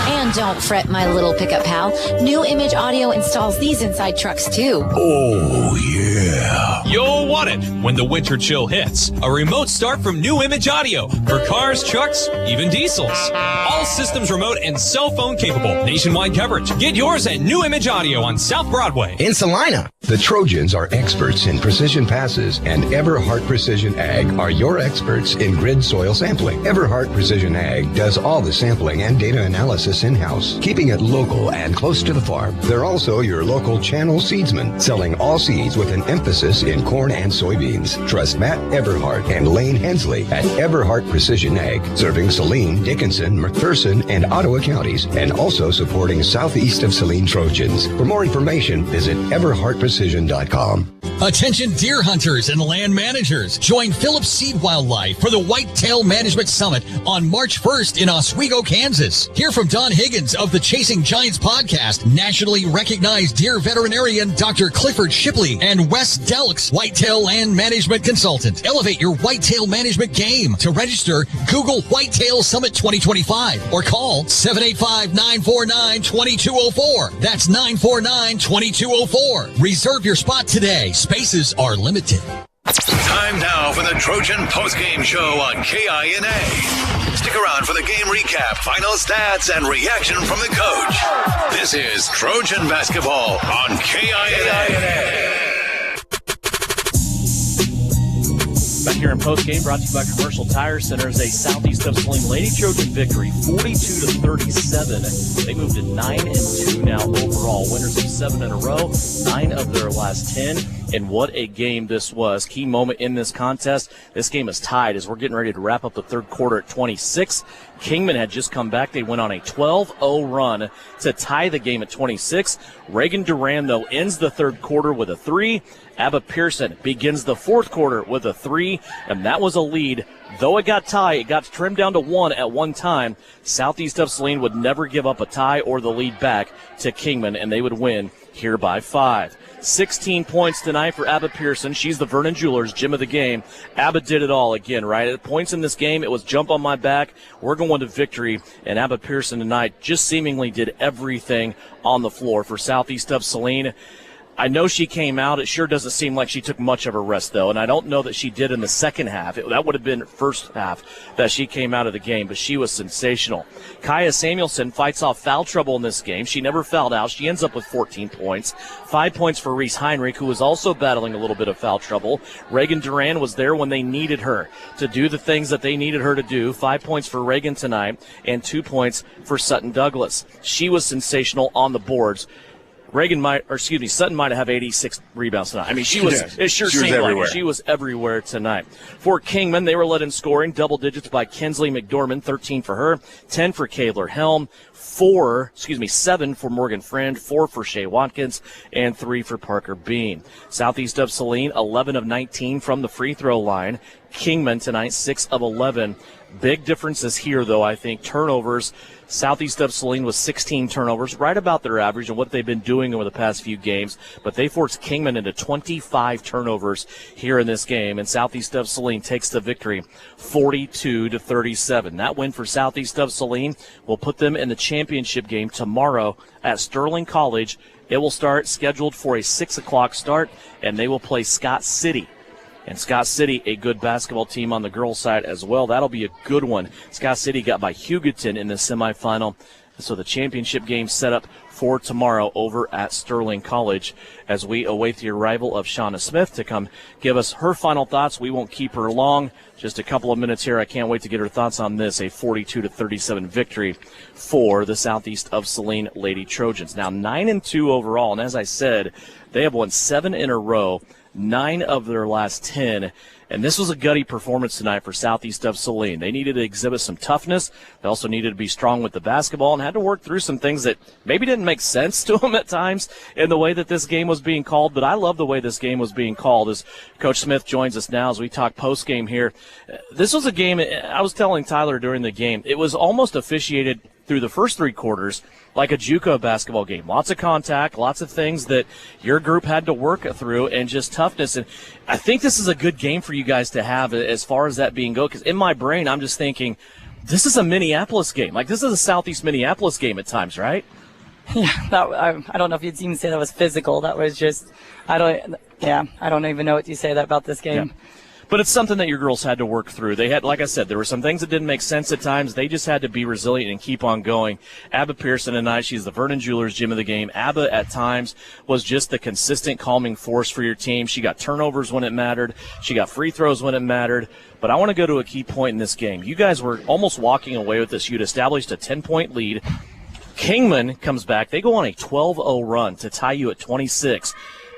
And don't fret, my little pickup pal. New Image Audio installs these inside trucks too. Oh, yeah. You'll want it when the winter chill hits. A remote start from New Image Audio for cars, trucks, even diesels. All systems remote and cell phone capable. Nationwide coverage. Get yours at New Image Audio on South Broadway. In Salina. The Trojans are experts in precision passes, and Everhart Precision Ag are your experts in grid soil sampling. Everhart Precision Ag does all the sampling and data analysis in-house, keeping it local and close to the farm. They're also your local channel seedsman, selling all seeds with an emphasis in corn and soybeans. Trust Matt Everhart and Lane Hensley at Everhart Precision Ag, serving Saline, Dickinson, McPherson, and Ottawa counties, and also supporting Southeast of Saline Trojans. For more information, information, visit everheartprecision.com. Attention deer hunters and land managers. Join Phillips Seed Wildlife for the Whitetail Management Summit on March 1st in Oswego, Kansas. Hear from Don Higgins of the Chasing Giants podcast, nationally recognized deer veterinarian Dr. Clifford Shipley, and Wes Delks, Whitetail Land Management Consultant. Elevate your whitetail management game. To register, Google Whitetail Summit 2025 or call 785-949-2204. That's 949-2204. Reserve your spot today. Spaces are limited. Time now for the Trojan postgame show on KINA. Stick around for the game recap, final stats, and reaction from the coach. This is Trojan Basketball on KINA. Back here in postgame, brought to you by Commercial Tire Centers, a Southeast of Saline Lady Trojan victory, 42-37. They moved to 9-2 now overall. Winners of 7 in a row, 9 of their last 10. And what a game this was. Key moment in this contest. This game is tied as we're getting ready to wrap up the third quarter at 26. Kingman had just come back. They went on a 12-0 run to tie the game at 26. Reagan Duran, though, ends the third quarter with a 3. Abba Pearson begins the fourth quarter with a 3, and that was a lead. Though it got tied, it got trimmed down to 1 at one time. Southeast of Saline would never give up a tie or the lead back to Kingman, and they would win here by 5. 16 points tonight for Abba Pearson. She's the Vernon Jewelers gem of the game. Abba did it all again, right? At points in this game, it was jump on my back. We're going to victory. And Abba Pearson tonight just seemingly did everything on the floor for Southeast of Saline. I know she came out. It sure doesn't seem like she took much of a rest, though, and I don't know that she did in the second half. That would have been first half that she came out of the game, but she was sensational. Kaya Samuelson fights off foul trouble in this game. She never fouled out. She ends up with 14 points. 5 points for Reese Heinrich, who was also battling a little bit of foul trouble. Reagan Duran was there when they needed her to do the things that they needed her to do. 5 points for Reagan tonight and 2 points for Sutton Douglas. She was sensational on the boards. Sutton might have 86 rebounds tonight. I mean, she was, it sure seemed like she was everywhere tonight. For Kingman, they were led in scoring, double digits by Kinsley McDormand, 13 for her, 10 for Kayler Helm, 7 for Morgan Friend, 4 for Shea Watkins, and 3 for Parker Bean. Southeast of Saline, 11 of 19 from the free throw line. Kingman tonight, 6 of 11. Big differences here, though, I think. Turnovers. Southeast of Saline was 16 turnovers, right about their average and what they've been doing over the past few games. But they forced Kingman into 25 turnovers here in this game, and Southeast of Saline takes the victory 42-37. That win for Southeast of Saline will put them in the championship game tomorrow at Sterling College. It will start scheduled for a 6 o'clock start, and they will play Scott City. And Scott City, a good basketball team on the girls' side as well. That'll be a good one. Scott City got by Hugoton in the semifinal. So the championship game set up for tomorrow over at Sterling College as we await the arrival of Shauna Smith to come give us her final thoughts. We won't keep her long. Just a couple of minutes here. I can't wait to get her thoughts on this, a 42-37 victory for the Southeast of Saline Lady Trojans. Now 9-2 overall, and as I said, they have won 7 in a row. 9 of their last 10, and this was a gutty performance tonight for Southeast of Saline. They needed to exhibit some toughness. They also needed to be strong with the basketball and had to work through some things that maybe didn't make sense to them at times in the way that this game was being called, but I love the way this game was being called as Coach Smith joins us now as we talk post-game here. This was a game, I was telling Tyler during the game, it was almost officiated through the first 3 quarters like a JUCO basketball game. Lots of contact, lots of things that your group had to work through, and just toughness. And I think this is a good game for you guys to have as far as that being go, because in my brain I'm just thinking, this is a Minneapolis game. Like, this is a Southeast Minneapolis game at times, right? Yeah, I don't know if you'd even say that was physical. That was just, I don't even know what you say about this game. Yeah. But it's something that your girls had to work through. They had, like I said, there were some things that didn't make sense at times. They just had to be resilient and keep on going. Abba Pearson tonight, she's the Vernon Jewelers gem of the game. Abba at times was just the consistent calming force for your team. She got turnovers when it mattered. She got free throws when it mattered. But I want to go to a key point in this game. You guys were almost walking away with this. You'd established a 10-point lead. Kingman comes back. They go on a 12-0 run to tie you at 26.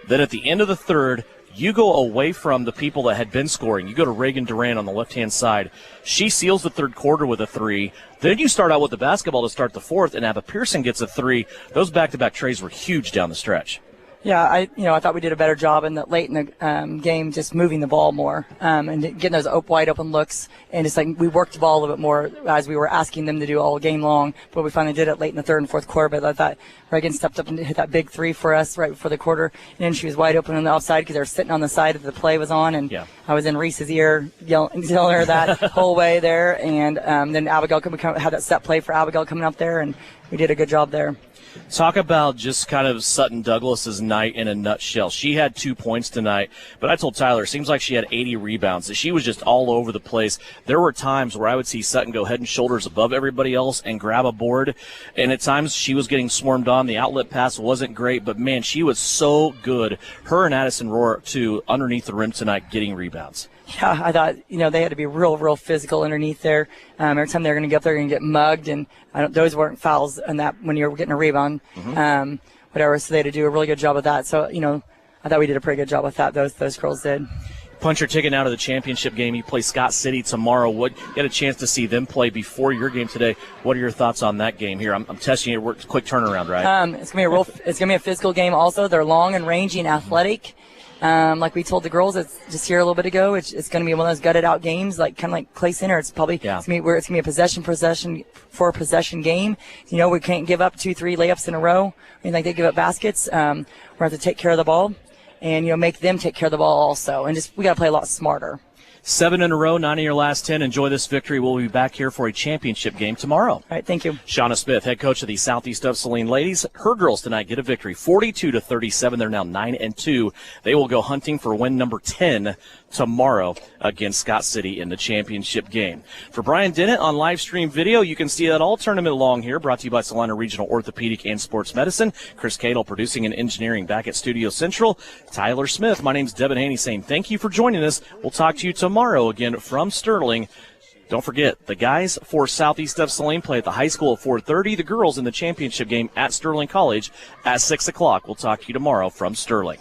Then at the end of the third, you go away from the people that had been scoring. You go to Reagan Duran on the left-hand side. She seals the third quarter with a 3. Then you start out with the basketball to start the fourth, and Abba Pearson gets a 3. Those back-to-back trays were huge down the stretch. Yeah, I thought we did a better job late in the game, just moving the ball more and getting those wide open looks, and just like we worked the ball a little bit more as we were asking them to do all game long. But we finally did it late in the third and fourth quarter. But I thought Reagan stepped up and hit that big three for us right before the quarter, and then she was wide open on the offside because they were sitting on the side that the play was on, and I was in Reese's ear yelling her that whole way there, and then Abigail had that set play for Abigail coming up there, and we did a good job there. Talk about just kind of Sutton Douglas's night in a nutshell. She had 2 points tonight, but I told Tyler, it seems like she had 80 rebounds. She was just all over the place. There were times where I would see Sutton go head and shoulders above everybody else and grab a board, and at times she was getting swarmed on. The outlet pass wasn't great, but, man, she was so good. Her and Addison Rohr, too, underneath the rim tonight getting rebounds. Yeah, I thought, they had to be real physical underneath there. Every time they're going to get up there, they're going to get mugged, and those weren't fouls in that when you're getting a rebound, whatever. So they had to do a really good job of that. So, I thought we did a pretty good job with that. Those girls did. Punch your ticket out of the championship game. You play Scott City tomorrow. You had a chance to see them play before your game today. What are your thoughts on that game here? I'm testing you. Quick turnaround, right? It's gonna be a physical game. Also, they're long and rangy and athletic. Like we told the girls, it's just here a little bit ago. It's going to be one of those gutted out games, kind of like Clay Center. It's probably it's going to be a possession game. We can't give up 2-3 layups in a row. They give up baskets. We have to take care of the ball, and make them take care of the ball also. And we got to play a lot smarter. 7 in a row, 9 of your last 10. Enjoy this victory. We'll be back here for a championship game tomorrow. All right, thank you. Shauna Smith, head coach of the Southeast of Saline ladies. Her girls tonight get a victory, 42-37. They're now 9-2. They will go hunting for win number 10 tomorrow against Scott City in the championship game. For Brian Dennett on live stream video, you can see that all tournament long here, brought to you by Salina Regional Orthopedic and Sports Medicine. Chris Cadle producing and engineering back at Studio Central. Tyler Smith, my name's Devin Haney saying thank you for joining us. We'll talk to you tomorrow again from Sterling. Don't forget, the guys for Southeast of Saline play at the high school at 4:30. The girls in the championship game at Sterling College at 6 o'clock. We'll talk to you tomorrow from Sterling.